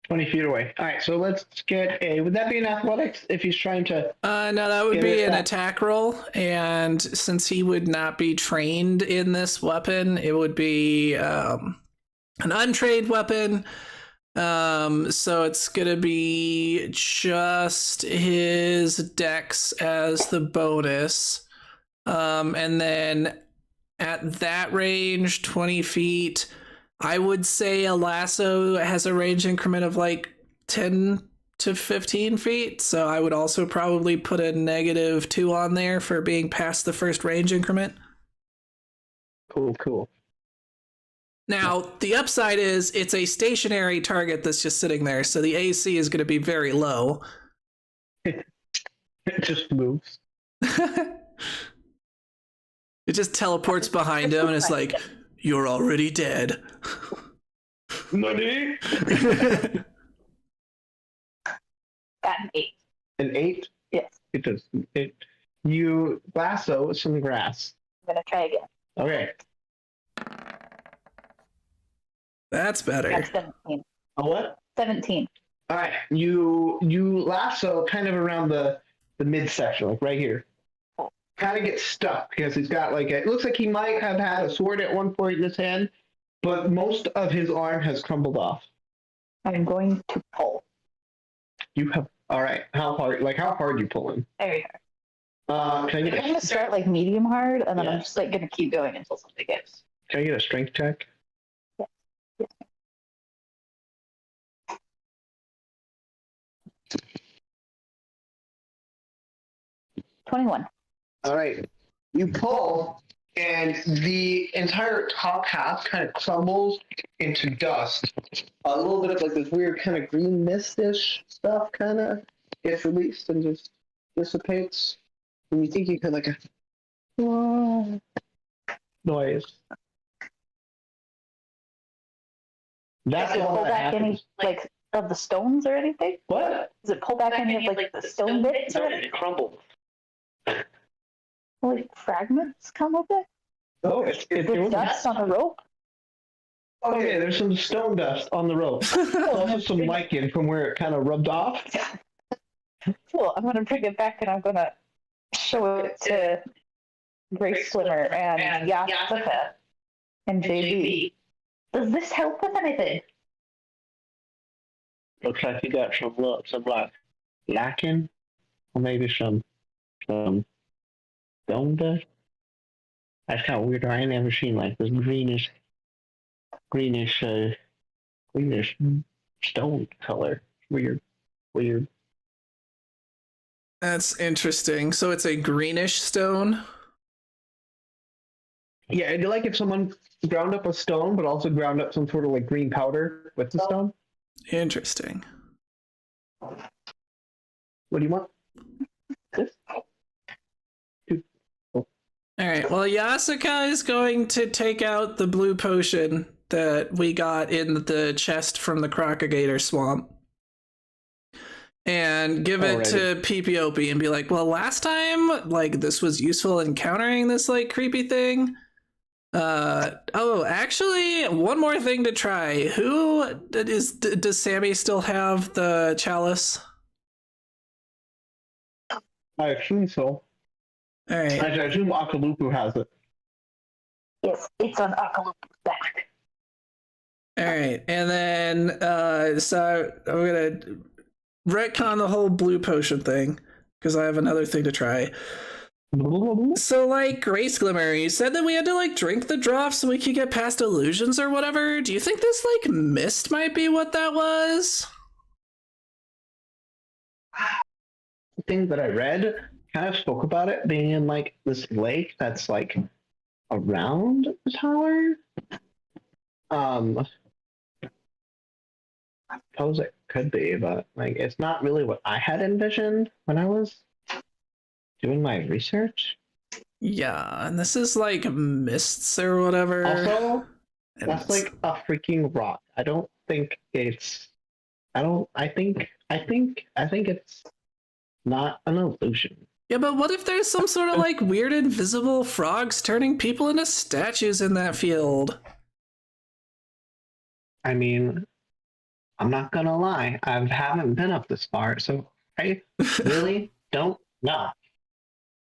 20 feet away. All right, so let's get a. Would that be an athletics if he's trying to? No, that would Give be it an that. attack roll, and since he would not be trained in this weapon, it would be an untrained weapon. So it's gonna be just his dex as the bonus. And then at that range, 20 feet, I would say a lasso has a range increment of like 10 to 15 feet. So I would also probably put a -2 on there for being past the first range increment. Cool. Now, the upside is it's a stationary target that's just sitting there. So the AC is going to be very low. It just moves. It just teleports behind him and it's like, you're already dead. Money. Got an 8. An 8? Yes. It does. It. You lasso some grass. I'm going to try again. Okay. That's better. Got 17. A what? 17. All right. You lasso kind of around the midsection, like right here. Kind of gets stuck because he's got like it looks like he might have had a sword at one point in his hand, but most of his arm has crumbled off. I'm going to pull. You have all right. How hard? Like how hard you pulling? Very hard. Can I I'm get going to start like medium hard, and then Yeah. I'm just like going to keep going until something gives. Can I get a strength check? Yes. 21. All right. You pull, and the entire top half kind of crumbles into dust. A little bit of like this weird kind of green mistish stuff kind of gets released and just dissipates. And you think you could like a noise. That's Does it all pull that back any happens. like of the stones or anything? What? Does it pull back any of like the stone bits or It crumbled. like fragments come with it? Oh, it With was dust on the rope? Oh yeah, there's some stone dust on the rope. Also some lichen from where it kind of rubbed off. Cool. I'm gonna bring it back and I'm gonna show it to Grace Slimmer and Yasaka and JB. Does this help with anything? Looks like you got some like lichen, or maybe some stone dust. That's kind of weird. I ain't never seen like this greenish stone color. Weird. That's interesting. So it's a greenish stone. Yeah, it'd be like if someone ground up a stone, but also ground up some sort of like green powder with the stone. Interesting. What do you want? This? All right. Well, Yasuka is going to take out the blue potion that we got in the chest from the Crocagator swamp and give it to Peepiopi and be like, well, last time, like, this was useful in countering this, like, creepy thing. Actually, one more thing to try. Does Sammy still have the chalice? I assume so. All right. I assume Akaluku has it. Yes, it's on Akaluku's back. All right, and then so I'm gonna retcon the whole blue potion thing because I have another thing to try. So, like, Grace Glimmer, you said that we had to, like, drink the drop so we could get past illusions or whatever. Do you think this, like, mist might be what that was? The thing that I read kind of spoke about it being in like this lake that's like around the tower. I suppose it could be, but like it's not really what I had envisioned when I was doing my research. Yeah, and this is, like, mists or whatever. Also, And that's like a freaking rock. I don't think it's. I don't. I think it's not an illusion. Yeah, but what if there's some sort of, like, weird invisible frogs turning people into statues in that field? I mean, I'm not gonna lie. I haven't been up this far, so I really don't know.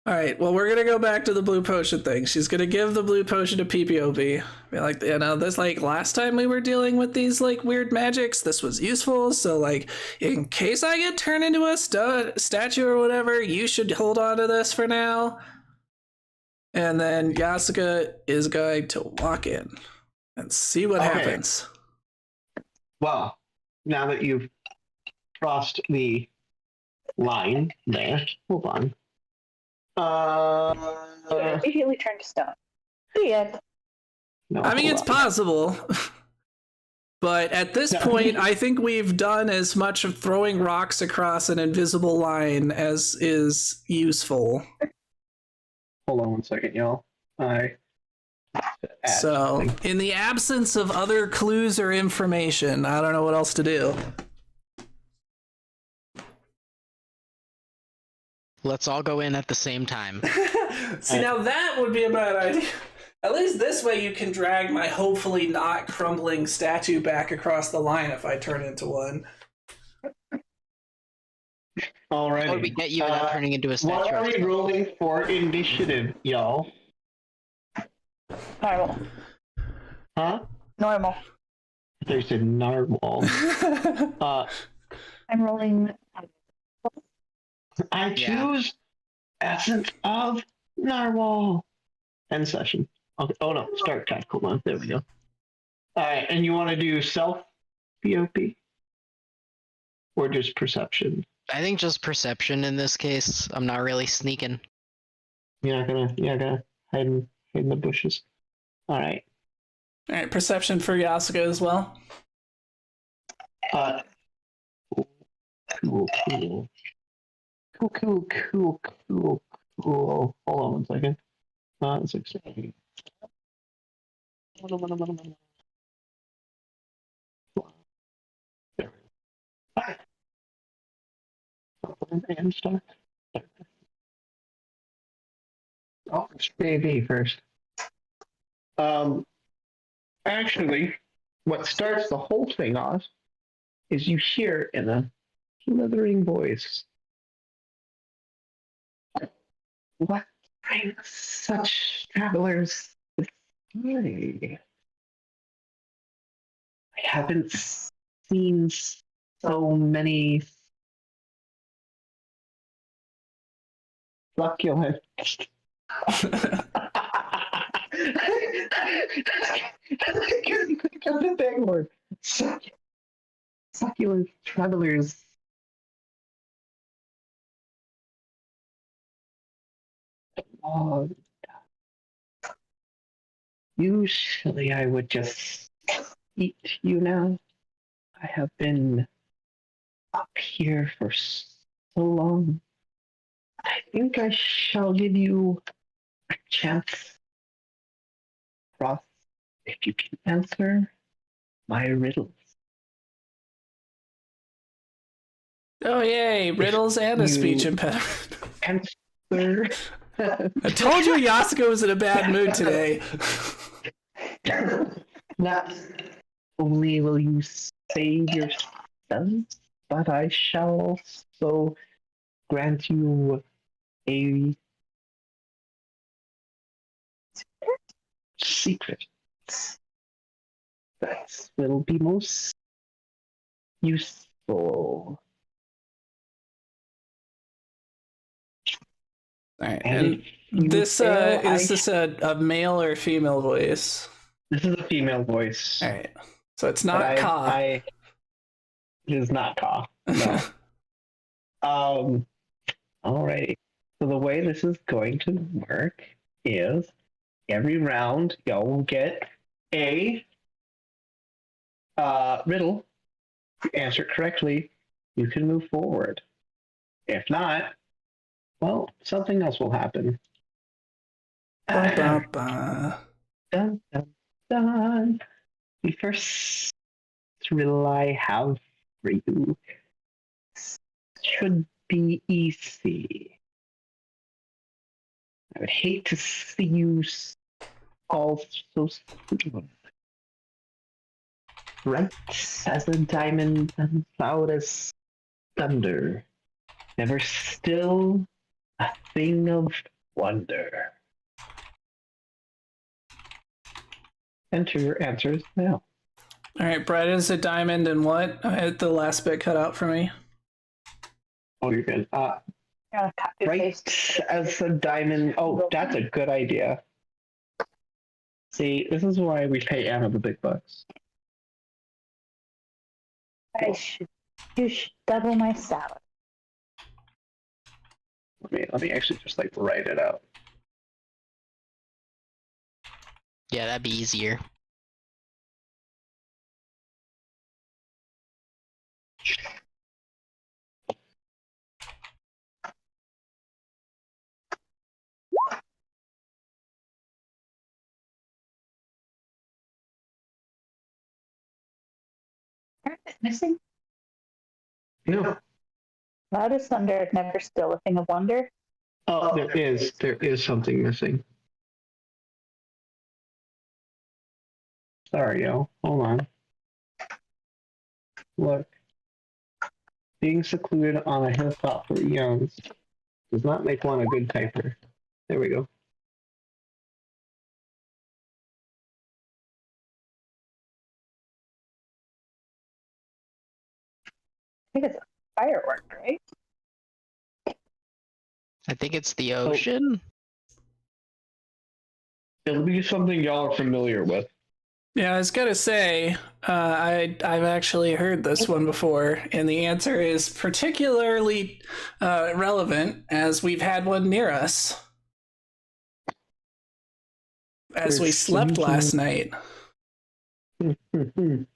All right, well, we're gonna go back to the blue potion thing. She's gonna give the blue potion to PPOB. Be like, you know, this, like, last time we were dealing with these, like, weird magics, this was useful. So, like, in case I get turned into a statue or whatever, you should hold on to this for now. And then Yasuka is going to walk in and see what Okay. happens. Well, now that you've crossed the line there, hold on. Immediately turned to stone. The end. No, I mean, hold it's on. possible. But at this No. point, I think we've done as much of throwing rocks across an invisible line as is useful. Hold on one second, y'all. I So, in the absence of other clues or information, I don't know what else to do. Let's all go in at the same time. See, now that would be a bad idea. At least this way you can drag my hopefully not crumbling statue back across the line if I turn into one. alrighty. How would we get you without turning into a statue? What are we rolling for initiative, y'all? Normal. Huh? Normal. They said narwhal. I'm rolling. I choose essence of narwhal. End session. Okay. Oh no, start tactical mode. There we go. All right, and you want to do self POP or just perception? I think just perception in this case. I'm not really sneaking. You're not gonna hide in the bushes. All right. All right, perception for Yasuka as well. Cool. Hold on one second. 16. There. And start. Oh, it's baby first. Actually, what starts the whole thing off is you hear in a slithering voice, "What brings such travelers this way? I haven't seen so many succulents." That's a big word. Succulent travelers. Oh, usually I would just eat you now. I have been up here for so long. I think I shall give you a chance, Ross, if you can answer my riddles. Oh, yay, riddles and a you- speech impediment. Answer. I told you Yasuka was in a bad mood today. Not only will you save yourself, but I shall also grant you a secret that will be most useful. All right, And and if you this fail, is this a male or female voice? This is a female voice. All right, so it's But not Ka. it is not Ka. No. All right. So the way this is going to work is every round y'all will get a riddle. If you answer it correctly, you can move forward. If not, well, something else will happen. Ba, ba, ba. Dun, dun, dun. The first riddle I have for you should be easy. I would hate to see you all so soon. Bright as a diamond and loud as thunder, never still, a thing of wonder. Enter your answers now. All right, bright as a diamond and what? The last bit cut out for me. Oh, you're good. You're copy and Bright paste. as a diamond. Oh, that's a good idea. See, this is why we pay Anna the big bucks. You should double my salary. Let me actually just like write it out. Yeah, that'd be easier. Missing? No. Loud as thunder, never still, a thing of wonder. Oh, there is something missing. Sorry, yo. Hold on. Look. Being secluded on a hilltop for eons does not make one a good typer. There we go. I think it's a firework, right? I think it's the ocean. It'll be something y'all are familiar with. Yeah, I was gonna say, I've actually heard this one before, and the answer is particularly relevant as we've had one near us as we slept last night. The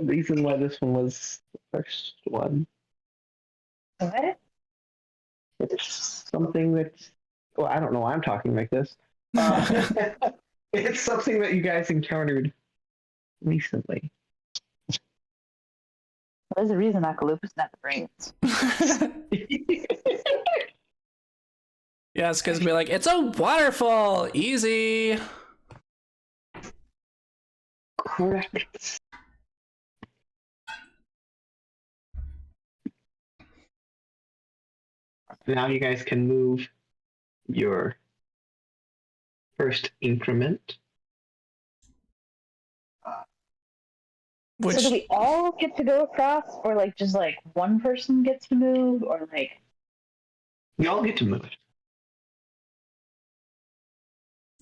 reason why this one was the first one. What? It's something that's, well, I don't know why I'm talking like this. It's something that you guys encountered recently. There's a reason Akalupa's not the brains. Yeah, it's because be like, it's a waterfall, easy. Correct. Now you guys can move your first increment. Which So do we all get to go across, or like just like one person gets to move, or like? You all get to move.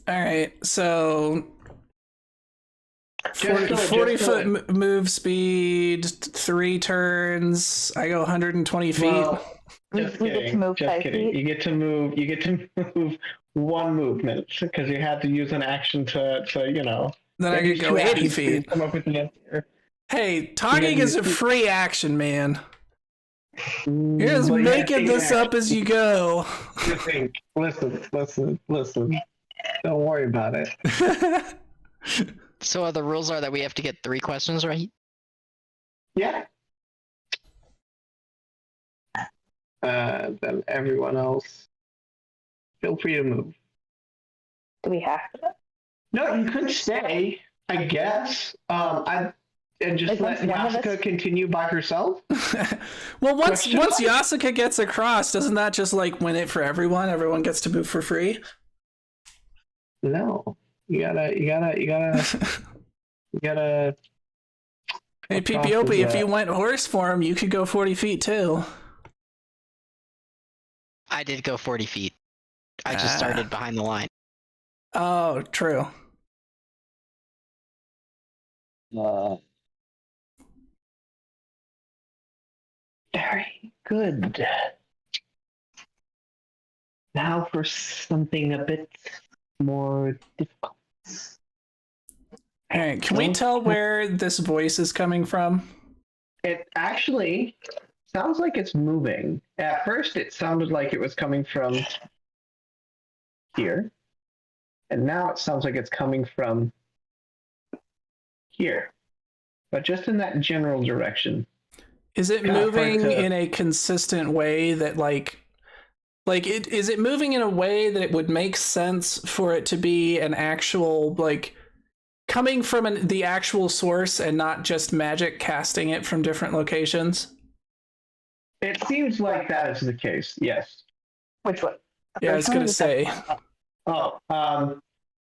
all right, so Just 40 go foot move speed, 3 turns. I go 120 feet. Well, We just get to kidding. move Just 5 kidding. feet? You get to move. You get to move one movement because you had to use an action to you know. Then I you could use go two 80 actions to feet. Come up with the answer. Hey, talking Yeah, is a you- free action, man. You're just Well, you have making to this up as you go. think. Listen. Don't worry about it. So the rules are that we have to get 3 questions right. Yeah. Then everyone else, feel free to move. Do we have to? No, you could stay, I guess. And just Like, let once one of us- Yasuka continue by herself. Well, once Question once mark? Yasuka gets across, doesn't that just like win it for everyone? Everyone gets to move for free. No, you gotta. Hey, Across PPOP, is if you went horse form, you could go 40 feet too. I did go 40 feet. I just started behind the line. Oh, true. Very good. Now for something a bit more difficult. All right, can we tell where this voice is coming from? It actually sounds like it's moving. At first, it sounded like it was coming from here, and now it sounds like it's coming from here, but just in that general direction. Is it God, moving hard to- in a consistent way that is it moving in a way that it would make sense for it to be an actual coming from the actual source and not just magic casting it from different locations? It seems like that is the case. Yes. Which one? Yeah, I was gonna say.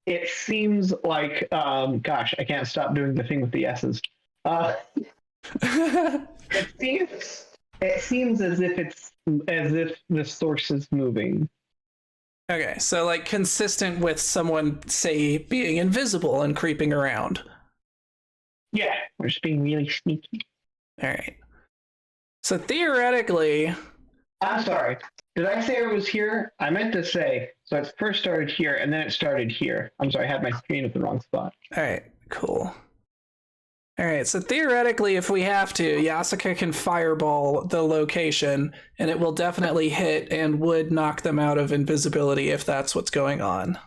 It seems like gosh, I can't stop doing the thing with the S's. It seems as if the source is moving. Okay, so consistent with someone, say, being invisible and creeping around. Yeah, we're just being really sneaky. All right. So theoretically, I'm sorry. Did I say it was here? I meant to say, so it first started here and then it started here. I'm sorry, I had my screen at the wrong spot. all right, cool. All right, so theoretically, if we have to, Yasuka can fireball the location, and it will definitely hit and would knock them out of invisibility if that's what's going on.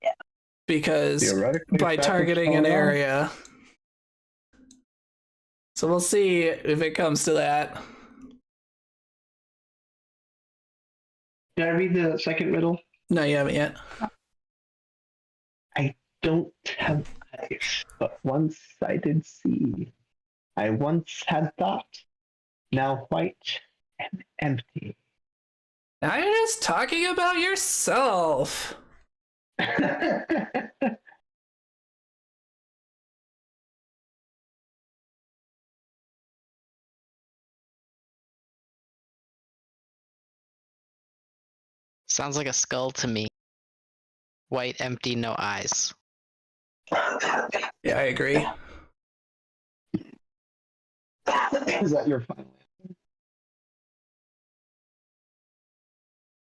Yeah. Because by targeting an area. So we'll see if it comes to that. Did I read the second riddle? No, you haven't yet. I don't have eyes, but once I did see. I once had thought, now white and empty. Now you're just talking about yourself. Sounds like a skull to me. White, empty, no eyes. Yeah, I agree. Is that your final answer?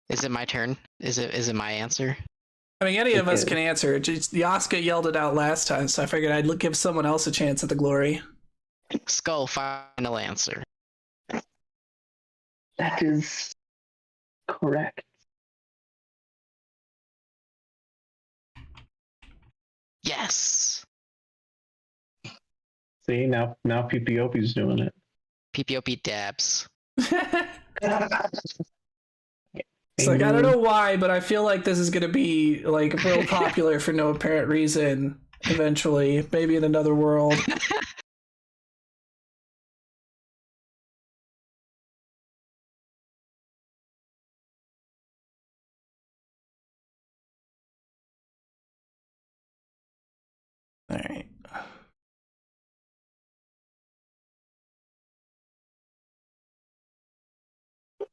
Is it my turn? Is it my answer? I mean, any of us is. can answer. Just Yaska yelled it out last time, so I figured I'd give someone else a chance at the glory. Skull, final answer. That is correct. Yes! See, now PPOP's doing it. PPOP dabs. It's like, I don't know why, but I feel like this is going to be real popular for no apparent reason eventually. Maybe in another world. All right.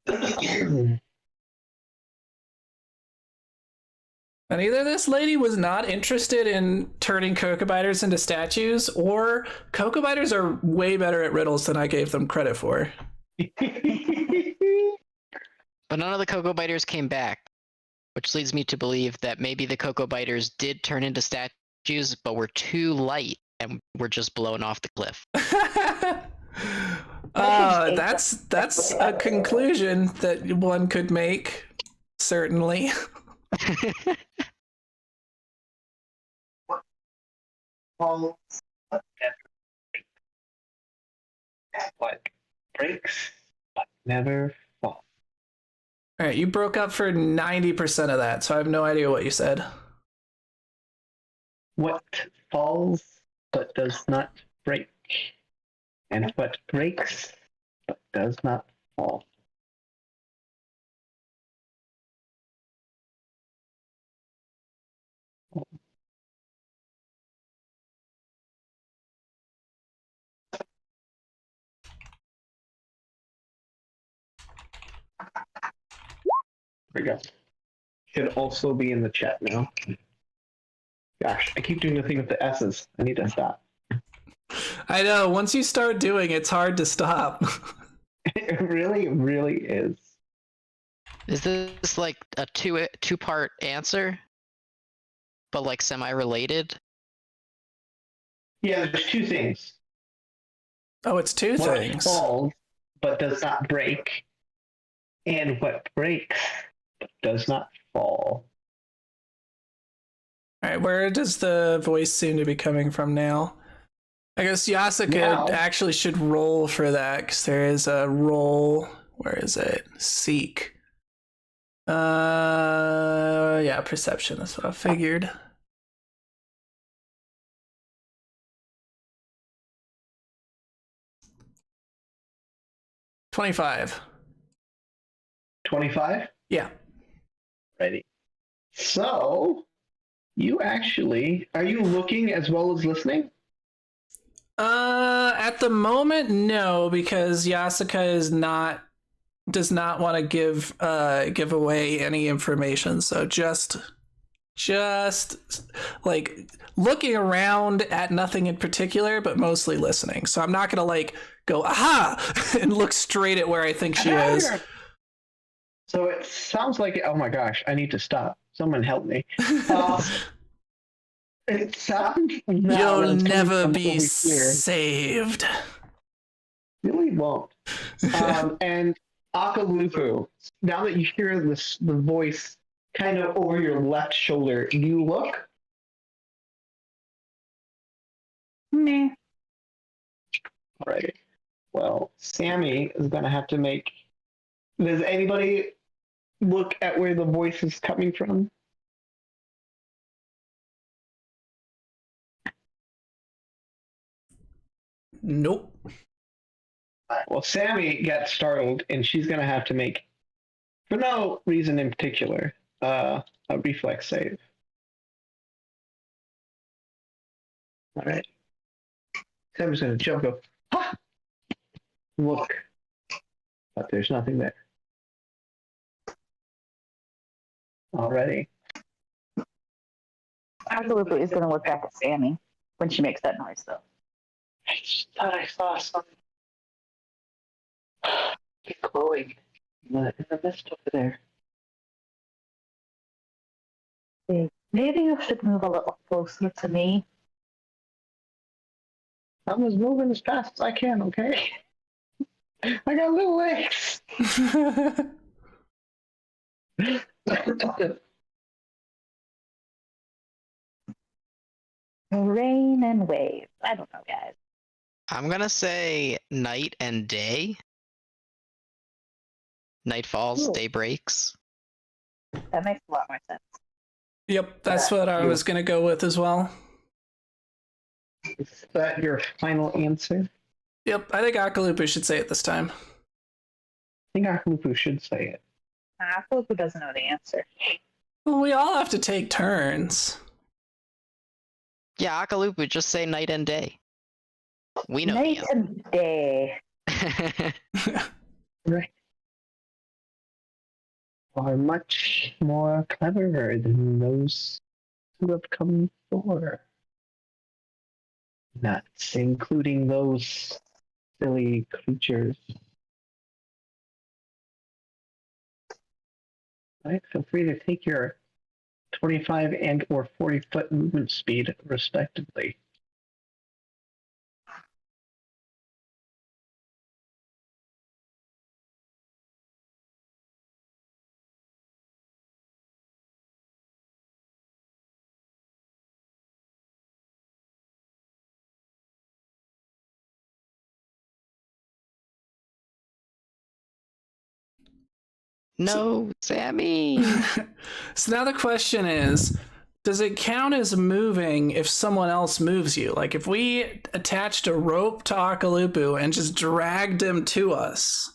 And either this lady was not interested in turning Cocobiters into statues, or Cocobiters are way better at riddles than I gave them credit for. But none of the Cocoa Biters came back, which leads me to believe that maybe the Cocoa Biters did turn into statues, but were too light and were just blown off the cliff. That's a conclusion that one could make, certainly. What breaks but never falls. All right, you broke up for 90% of that, so I have no idea what you said. What falls but does not break, and what breaks but does not fall. There we go. Should also be in the chat now. Gosh, I keep doing the thing with the S's. I need to stop. I know. Once you start doing it, it's hard to stop. It really, really is. Is this like a two-part answer, but like semi-related? Yeah, there's two things. Oh, it's two What things. falls but does not break, and what breaks but does not fall. All right, where does the voice seem to be coming from now? I guess Yasuka Now- actually should roll for that because there is a roll. Where is it? Seek. Yeah, perception. That's what I figured. $25. 25? Yeah. Ready. So, you actually, are you looking as well as listening? At the moment, no, because Yasuka does not want to give away any information. So just like looking around at nothing in particular, but mostly listening. So I'm not gonna like go aha and look straight at where I think she is. So it sounds like, oh my gosh, I need to stop. Someone help me. It sounds now You'll like never from be over here. saved. Really won't. And Akalupu, now that you hear this, the voice kind of over your left shoulder, you look. Meh. Alrighty. Well, Sammy is going to have to make. Does anybody look at where the voice is coming from? Nope. Well, Sammy got startled, and she's going to have to make, for no reason in particular, a reflex save. All right. Sammy's going to jump, go, ha! Look. But there's nothing there. Alrighty. Absolutely is going to look back at Sammy when she makes that noise, though. I just thought I saw something. It's glowing in the mist over there. Maybe you should move a little closer to me. I was moving as fast as I can, okay? I got little legs. Rain and waves. I don't know, guys. I'm gonna say night and day. Night falls, Ooh. day breaks. That makes a lot more sense. Yep, that's what I was gonna go with as well. Is that your final answer? Yep, I think Akalupu should say it this time. I think Akalupu should say it. Absolutely doesn't know the answer. Well, we all have to take turns. Yeah, Akalupu, just say night and day. We know Night and day. the answer. Right. Are much more cleverer than those who have come before. Not including those silly creatures. Right, feel free to take your 25 and or 40-foot movement speed, respectively. No, Sammy. So now the question is, does it count as moving if someone else moves you? Like if we attached a rope to Akalupu and just dragged him to us.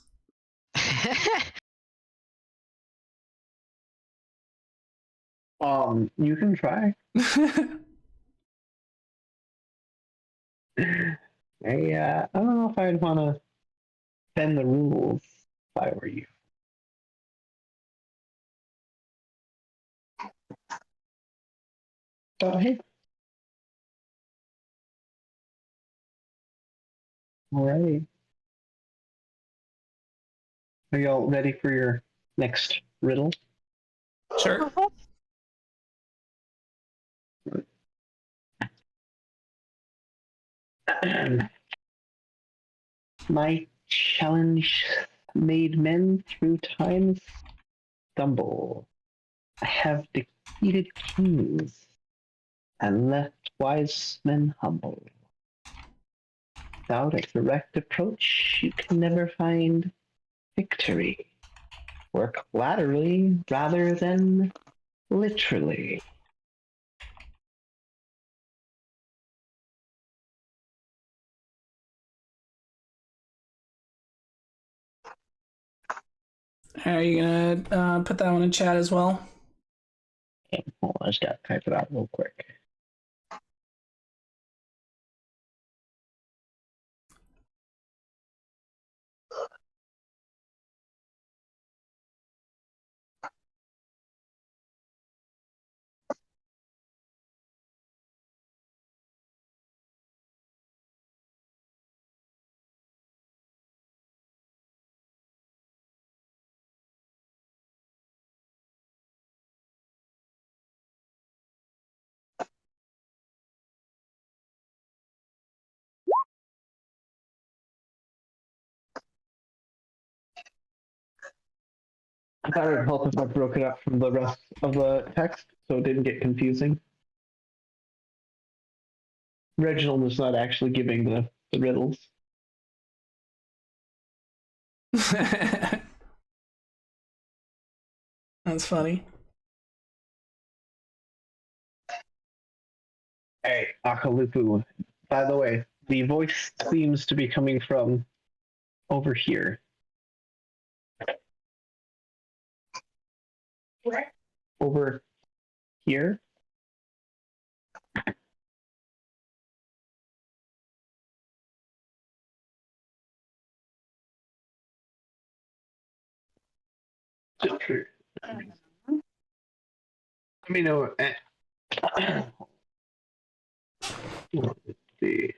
You can try. I don't know if I'd want to bend the rules if I were you. Okay. Alrighty. Are y'all ready for your next riddle? Sure. My challenge made men through time stumble. I have defeated kings and left wise men humble. Without a direct approach, you can never find victory. Work laterally rather than literally. Are you gonna put that one in chat as well? Okay, hold on, I just gotta type it out real quick. I thought it would help if I broke it up from the rest of the text so it didn't get confusing. Reginald was not actually giving the riddles. That's funny. Hey, Akalupu. By the way, the voice seems to be coming from over here. Where? Over here. Let me know. Let's see.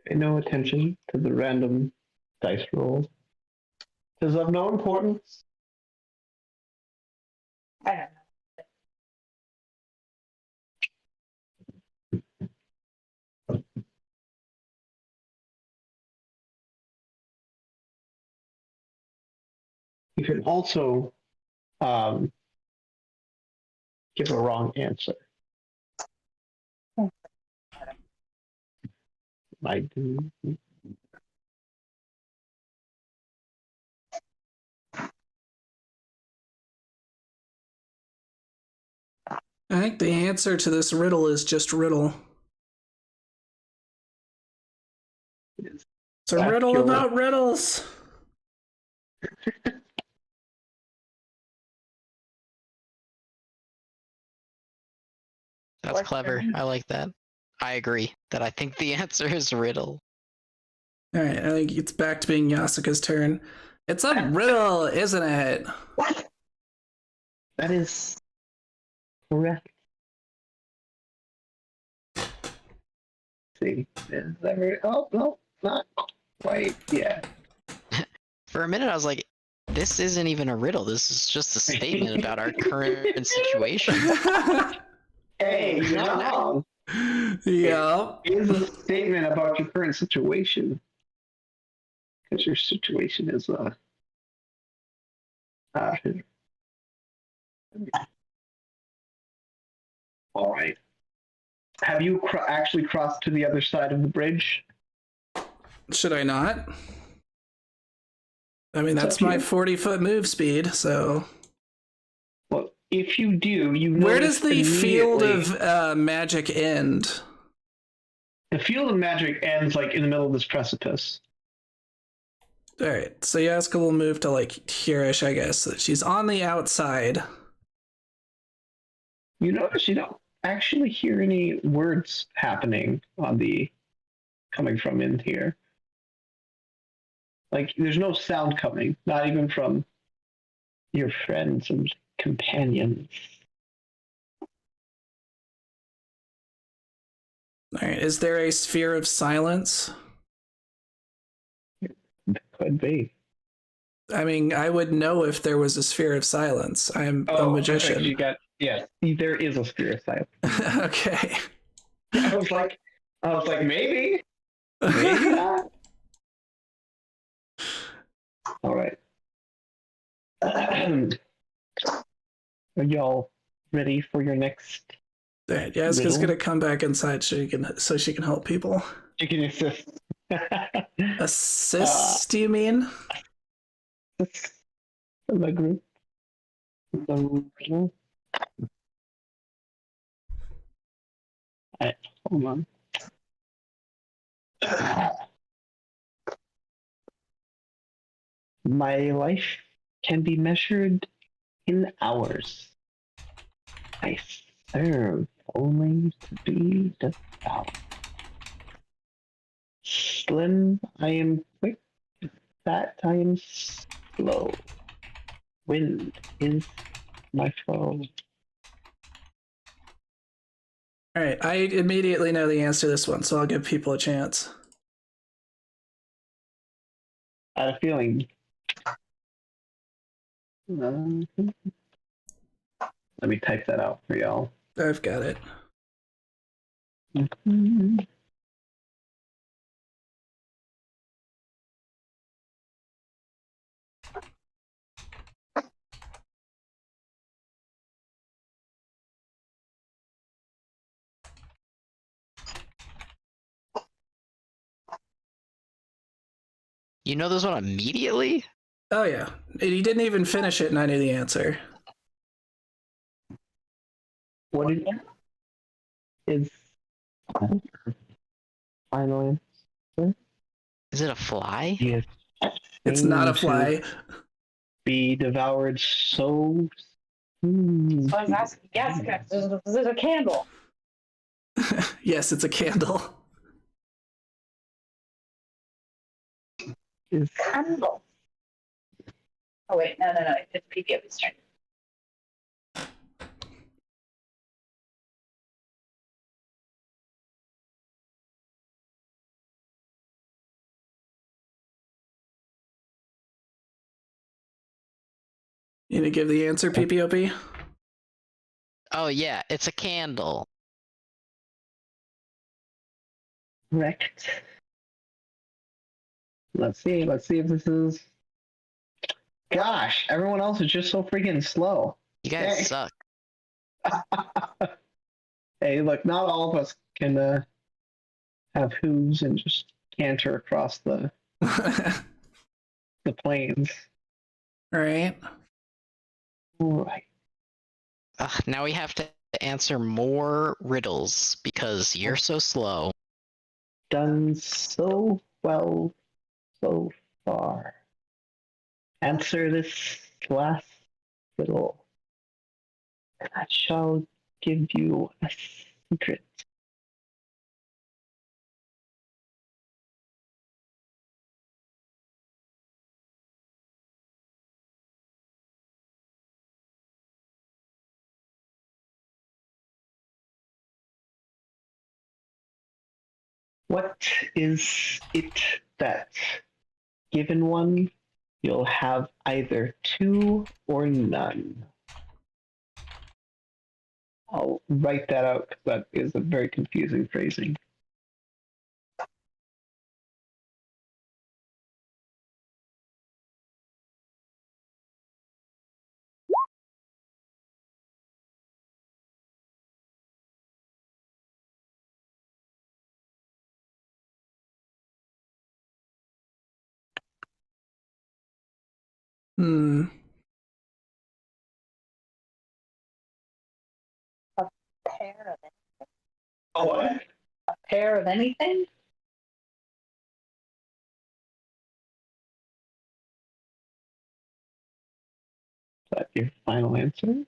Pay no attention to the random dice rolls. It is of no importance. I don't know. You can also give a wrong answer. I do. I think the answer to this riddle is just riddle. It's a riddle about riddles. That's clever. I like that. I agree that I think the answer is riddle. All right, I think it's back to being Yasuka's turn. It's a riddle, isn't it? What? That is correct. See, is that very? Oh no, not quite yet. For a minute, I was like, this isn't even a riddle. This is just a statement about our current situation. Hey, you're not wrong. Yeah. It is a statement about your current situation. Because your situation is all right. Have you actually crossed to the other side of the bridge? Should I not? I mean, It's that's up to my you. 40-foot move speed, so... Well, if you do, you Where does notice the field immediately- of magic end? The field of magic ends like in the middle of this precipice. All right, so Yaska will move to like here-ish, I guess. So she's on the outside. You notice you don't actually hear any words happening on the coming from in here. Like there's no sound coming, not even from your friends and companions. All right, is there a sphere of silence? Could be. I mean, I would know if there was a sphere of silence. I'm a magician. Perfect. You got there is a sphere of silence. Okay. I was like, maybe not. All right. Are y'all ready for your next? All right, Yaska's gonna come back inside so she can help people. You can assist. Assist, do you mean? My group. Alright, hold on. My life can be measured in hours. I serve only to be devoured. Slim, I am quick. Fat, I am slow. Wind is my foe. All right, I immediately know the answer to this one, so I'll give people a chance. I had a feeling. Let me type that out for y'all. I've got it. You know this one immediately? Oh yeah, he didn't even finish it, and I knew the answer. What is final answer? Is it a fly? Yes. It's not a fly. Be devoured so. I was asking Jessica, is it a candle? Yes, it's a candle. Is Candle. Oh wait, no, it's PPO's turn. You need to give the answer, PPOP? Oh yeah, it's a candle. correct. Let's see if this is. Gosh, everyone else is just so freaking slow. You guys Hey. suck. Hey, look, not all of us can have hooves and just canter across the plains. Right. Right. Now we have to answer more riddles because you're so slow. Done so well so far. Answer this last riddle. I shall give you a secret. What is it that, given one, you'll have either two or none? I'll write that out because that is a very confusing phrasing. Hmm. Pair of anything? Oh, what? A pair of anything? your final answer?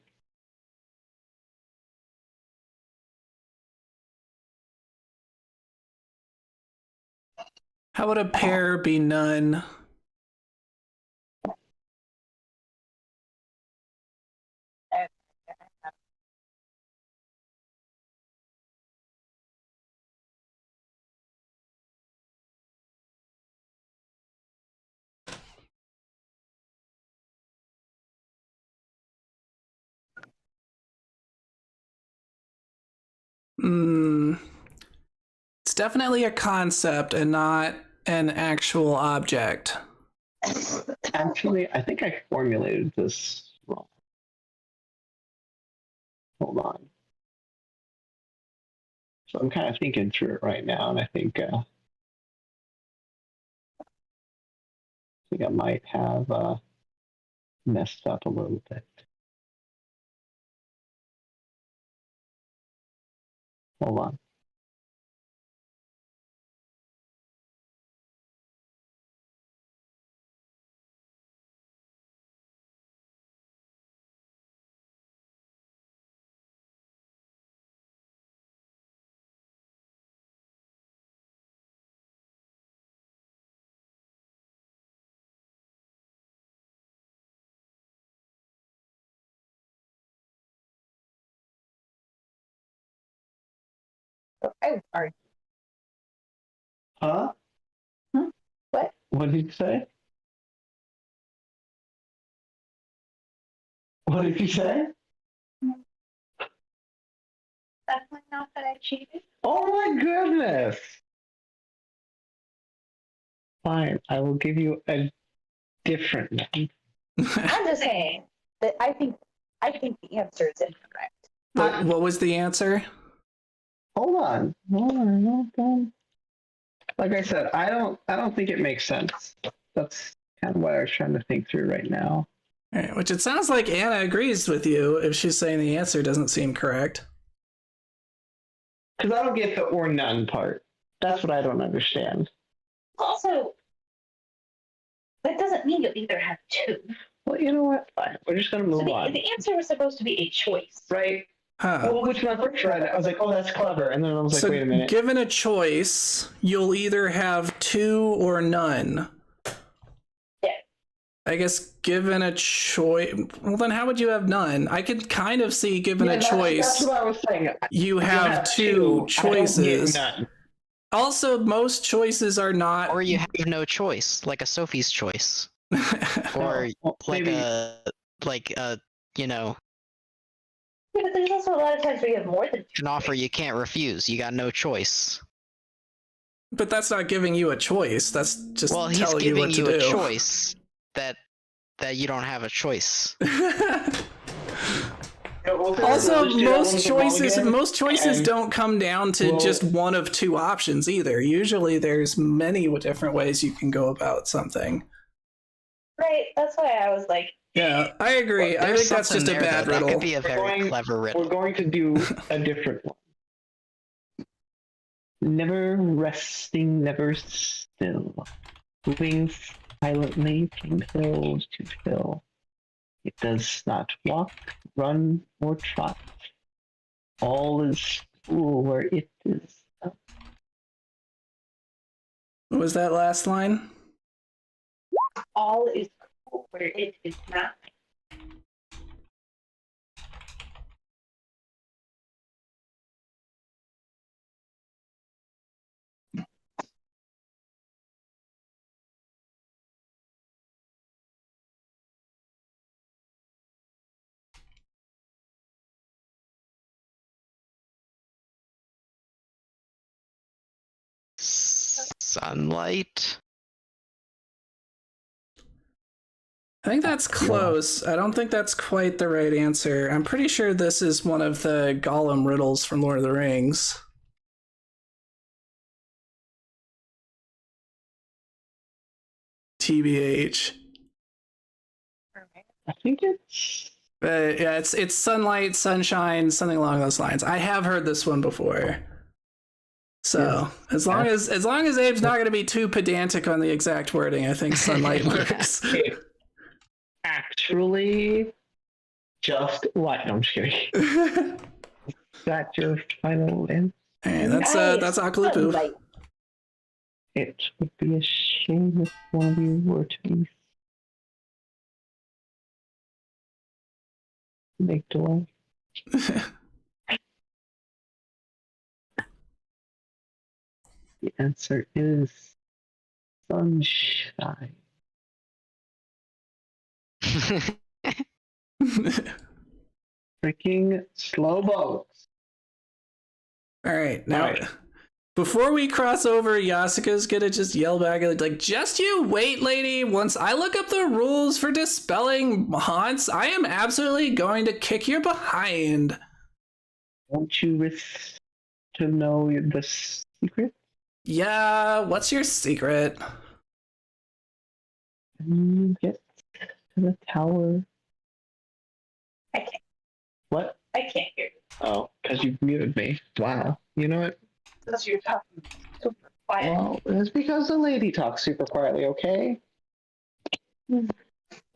How would a pair be none? It's definitely a concept and not an actual object. Actually, I think I formulated this wrong. Hold on. So I'm kind of thinking through it right now, and I think I might have messed up a little bit. Hold on. Oh, sorry. Huh? What? What did you say? What did you say? Definitely not that I cheated. Oh my goodness! Fine, I will give you a different one. I'm just saying that I think the answer is incorrect. What was the answer? Hold on. Like I said, I don't think it makes sense. That's kind of what I was trying to think through right now. All right, which it sounds like Anna agrees with you if she's saying the answer doesn't seem correct. Because I don't get the or none part. That's what I don't understand. Also, that doesn't mean you'll either have two. Well, you know what? Fine. We're just gonna So move on. the answer was supposed to be a choice. Right? Huh. Well, which when I first read it, I was like, oh, that's clever. And then I was like, So wait a minute. given a choice, you'll either have two or none. Yeah. I guess given a choice, well then how would you have none? I could kind of see given a choice, That's what I was saying. you have have two I don't get choices. none. Also, most choices are not. Or you have no choice, like a Sophie's choice, or Well, like maybe- a you know, Yeah, but there's also a lot of times where you have more than two. an offer you can't refuse. You got no choice. But that's not giving you a choice. That's just Well, he's telling you giving what to you do. a choice that you don't have a choice. Also, Let's do that most one with the wrong choices and don't come down to we'll- just one of two options either. Usually, there's many different ways you can go about something. Right, that's why I was like, Yeah, I agree. I There's think that's just something a there, bad though. That riddle. could be a very clever riddle. We're going to do a different one. Never resting, never still. Moving silently from hill to hill. It does not walk, run, or trot. All is cool where it is. What was that last line? all is cool where it is not. Sunlight. I think that's close. I don't think that's quite the right answer. I'm pretty sure this is one of the Gollum riddles from Lord of the Rings. TBH. I think it's. But yeah, it's sunlight, sunshine, something along those lines. I have heard this one before. So as long as Abe's not going to be too pedantic on the exact wording, I think sunlight works. Actually, just what? No, I'm just kidding. Is that your final answer? Hey, that's Akalupu. Right. It would be a shame if one of you were to be make delay. The answer is sunshine. Freaking slow boats. All right, now, All right. before we cross over, Yasuka's gonna just yell back like, "Just you wait, lady. Once I look up the rules for dispelling haunts, I am absolutely going to kick your behind." Won't you wish to know the secret? Yeah, what's your secret? You get to the tower. I can't. What? I can't hear you. Oh, because you muted me. Wow. You know what? Because you're talking super quiet. Well, it's because the lady talks super quietly, okay?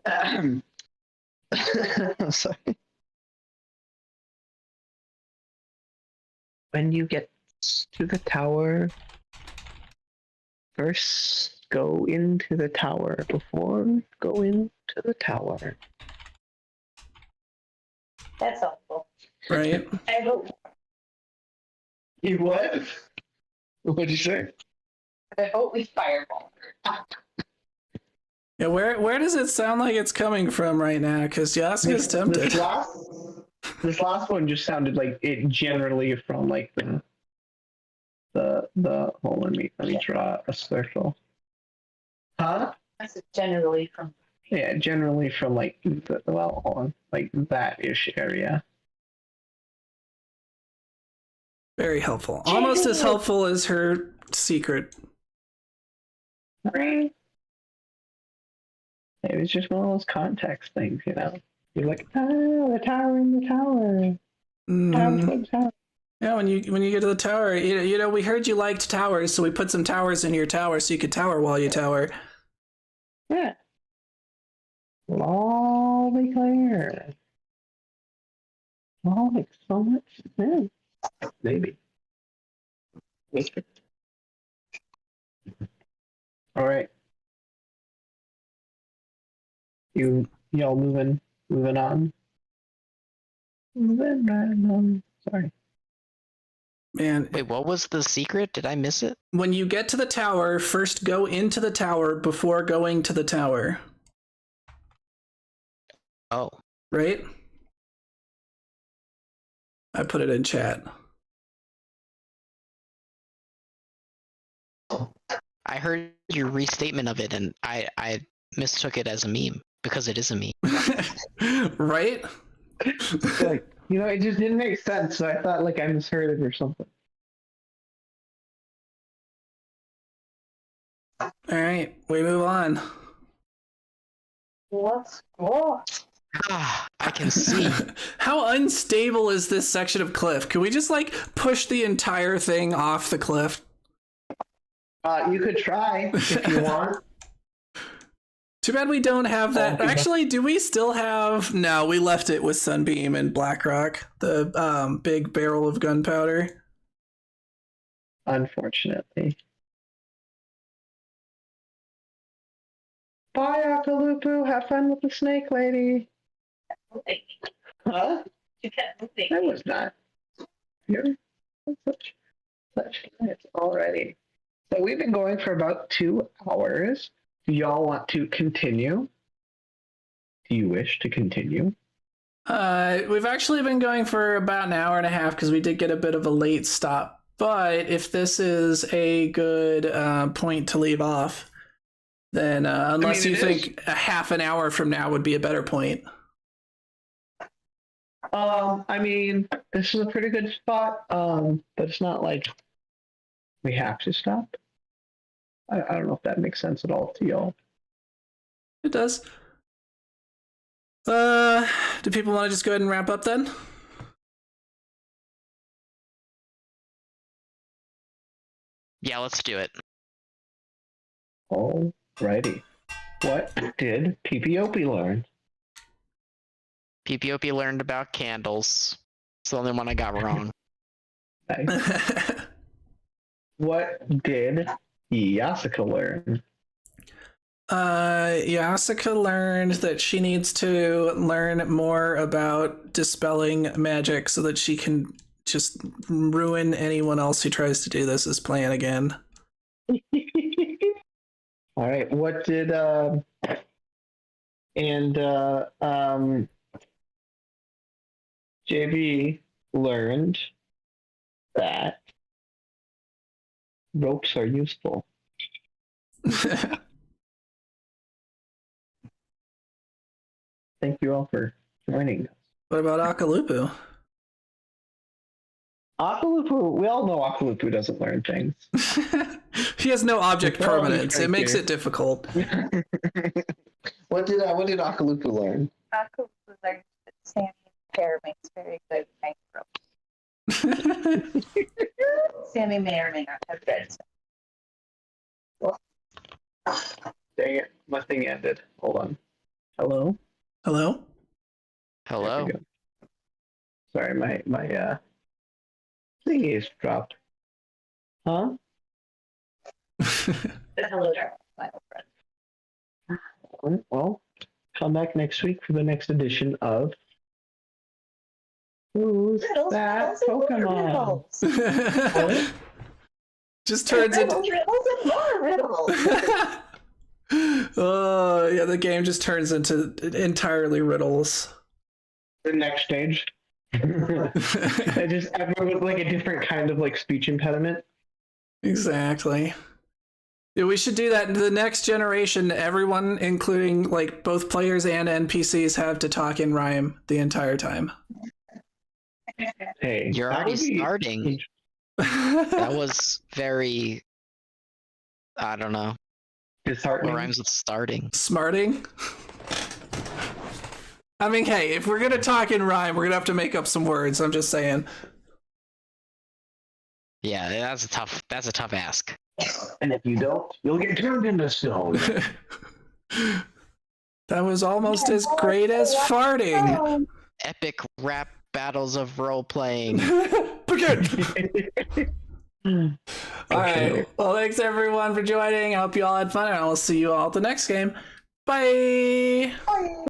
I'm sorry. When you get to the tower, first go into the tower before go into the tower. That's helpful. Right? I hope. You what? What'd you say? I hope we fireball. Yeah, where does it sound like it's coming from right now? Because Yasuka's tempted. This last one just sounded like it generally from like the hold on, let me draw a circle. Huh? That's generally from. Yeah, generally from like hold on, like that ish area. Very helpful. Almost as helpful as her secret. It was just one of those context things, you know. You're like, the tower in the tower. Mm. Yeah, when you get to the tower, you know, we heard you liked towers, so we put some towers in your tower so you could tower while you tower. Yeah. It'll all be clear. Oh, makes so much sense. Maybe. All right. Y'all moving on. Moving right on. Sorry. Man, Wait, what was the secret? Did I miss it? when you get to the tower, first go into the tower before going to the tower. Oh. Right? I put it in chat. I heard your restatement of it and I mistook it as a meme because it is a meme. Right? Like, you know, it just didn't make sense, so I thought like I misheard it or something. All right, we move on. Let's go. Ah, I can see. How unstable is this section of cliff? Can we just like push the entire thing off the cliff? You could try if you want. Too bad we don't have that. Oh, okay. Actually, do we still have? No, we left it with Sunbeam and Blackrock, the big barrel of gunpowder. Unfortunately. Bye, Akalupu. Have fun with the snake lady. Huh? You can't move it. I was not. You're such minutes already. So we've been going for about 2 hours. Do y'all want to continue? Do you wish to continue? We've actually been going for about an hour and a half because we did get a bit of a late stop. But if this is a good point to leave off, then unless you think a half an hour from now would be a better point. I mean, this is a pretty good spot, but it's not like we have to stop. I don't know if that makes sense at all to y'all. It does. Do people want to just go ahead and wrap up then? Yeah, let's do it. Alrighty. What did PPOP learn? PPOP learned about candles. It's the only one I got wrong. Nice. What did Yasuka learn? Yasuka learned that she needs to learn more about dispelling magic so that she can just ruin anyone else who tries to do this as plan again. All right. What did JB learned that ropes are useful. Thank you all for joining us. What about Akalupu? Akalupu, we all know Akalupu doesn't learn things. He has no object Well, permanence. right It makes here. it difficult. What did Akalupu learn? Aku learned that Sammy Pear makes very good night rope. Sammy may or may not have read. Dang it, my thing ended. Hold on. Hello? Hello? Hello. There we go. Sorry, my thingy is dropped. Huh? Hello, my old friend. Well, come back next week for the next edition of Who's Riddles, That riddles, and more Pokemon? riddles. Just turns into. Riddles, and more riddles. Oh, yeah, the game just turns into entirely riddles. The next stage. I just everyone with like a different kind of like speech impediment. Exactly. Yeah, we should do that in the next generation. Everyone, including like both players and NPCs, have to talk in rhyme the entire time. Hey, You're that already would be- starting. That was very. I don't know. What disheartening. rhymes with starting? Smarting. I mean, hey, if we're gonna talk in rhyme, we're gonna have to make up some words. I'm just saying. Yeah, that's a tough ask. And if you don't, you'll get turned into stone. That was almost as great as farting. Epic rap battles of role playing. Begin. All right. Well, thanks everyone for joining. I hope you all had fun, and I will see you all at the next game. Bye.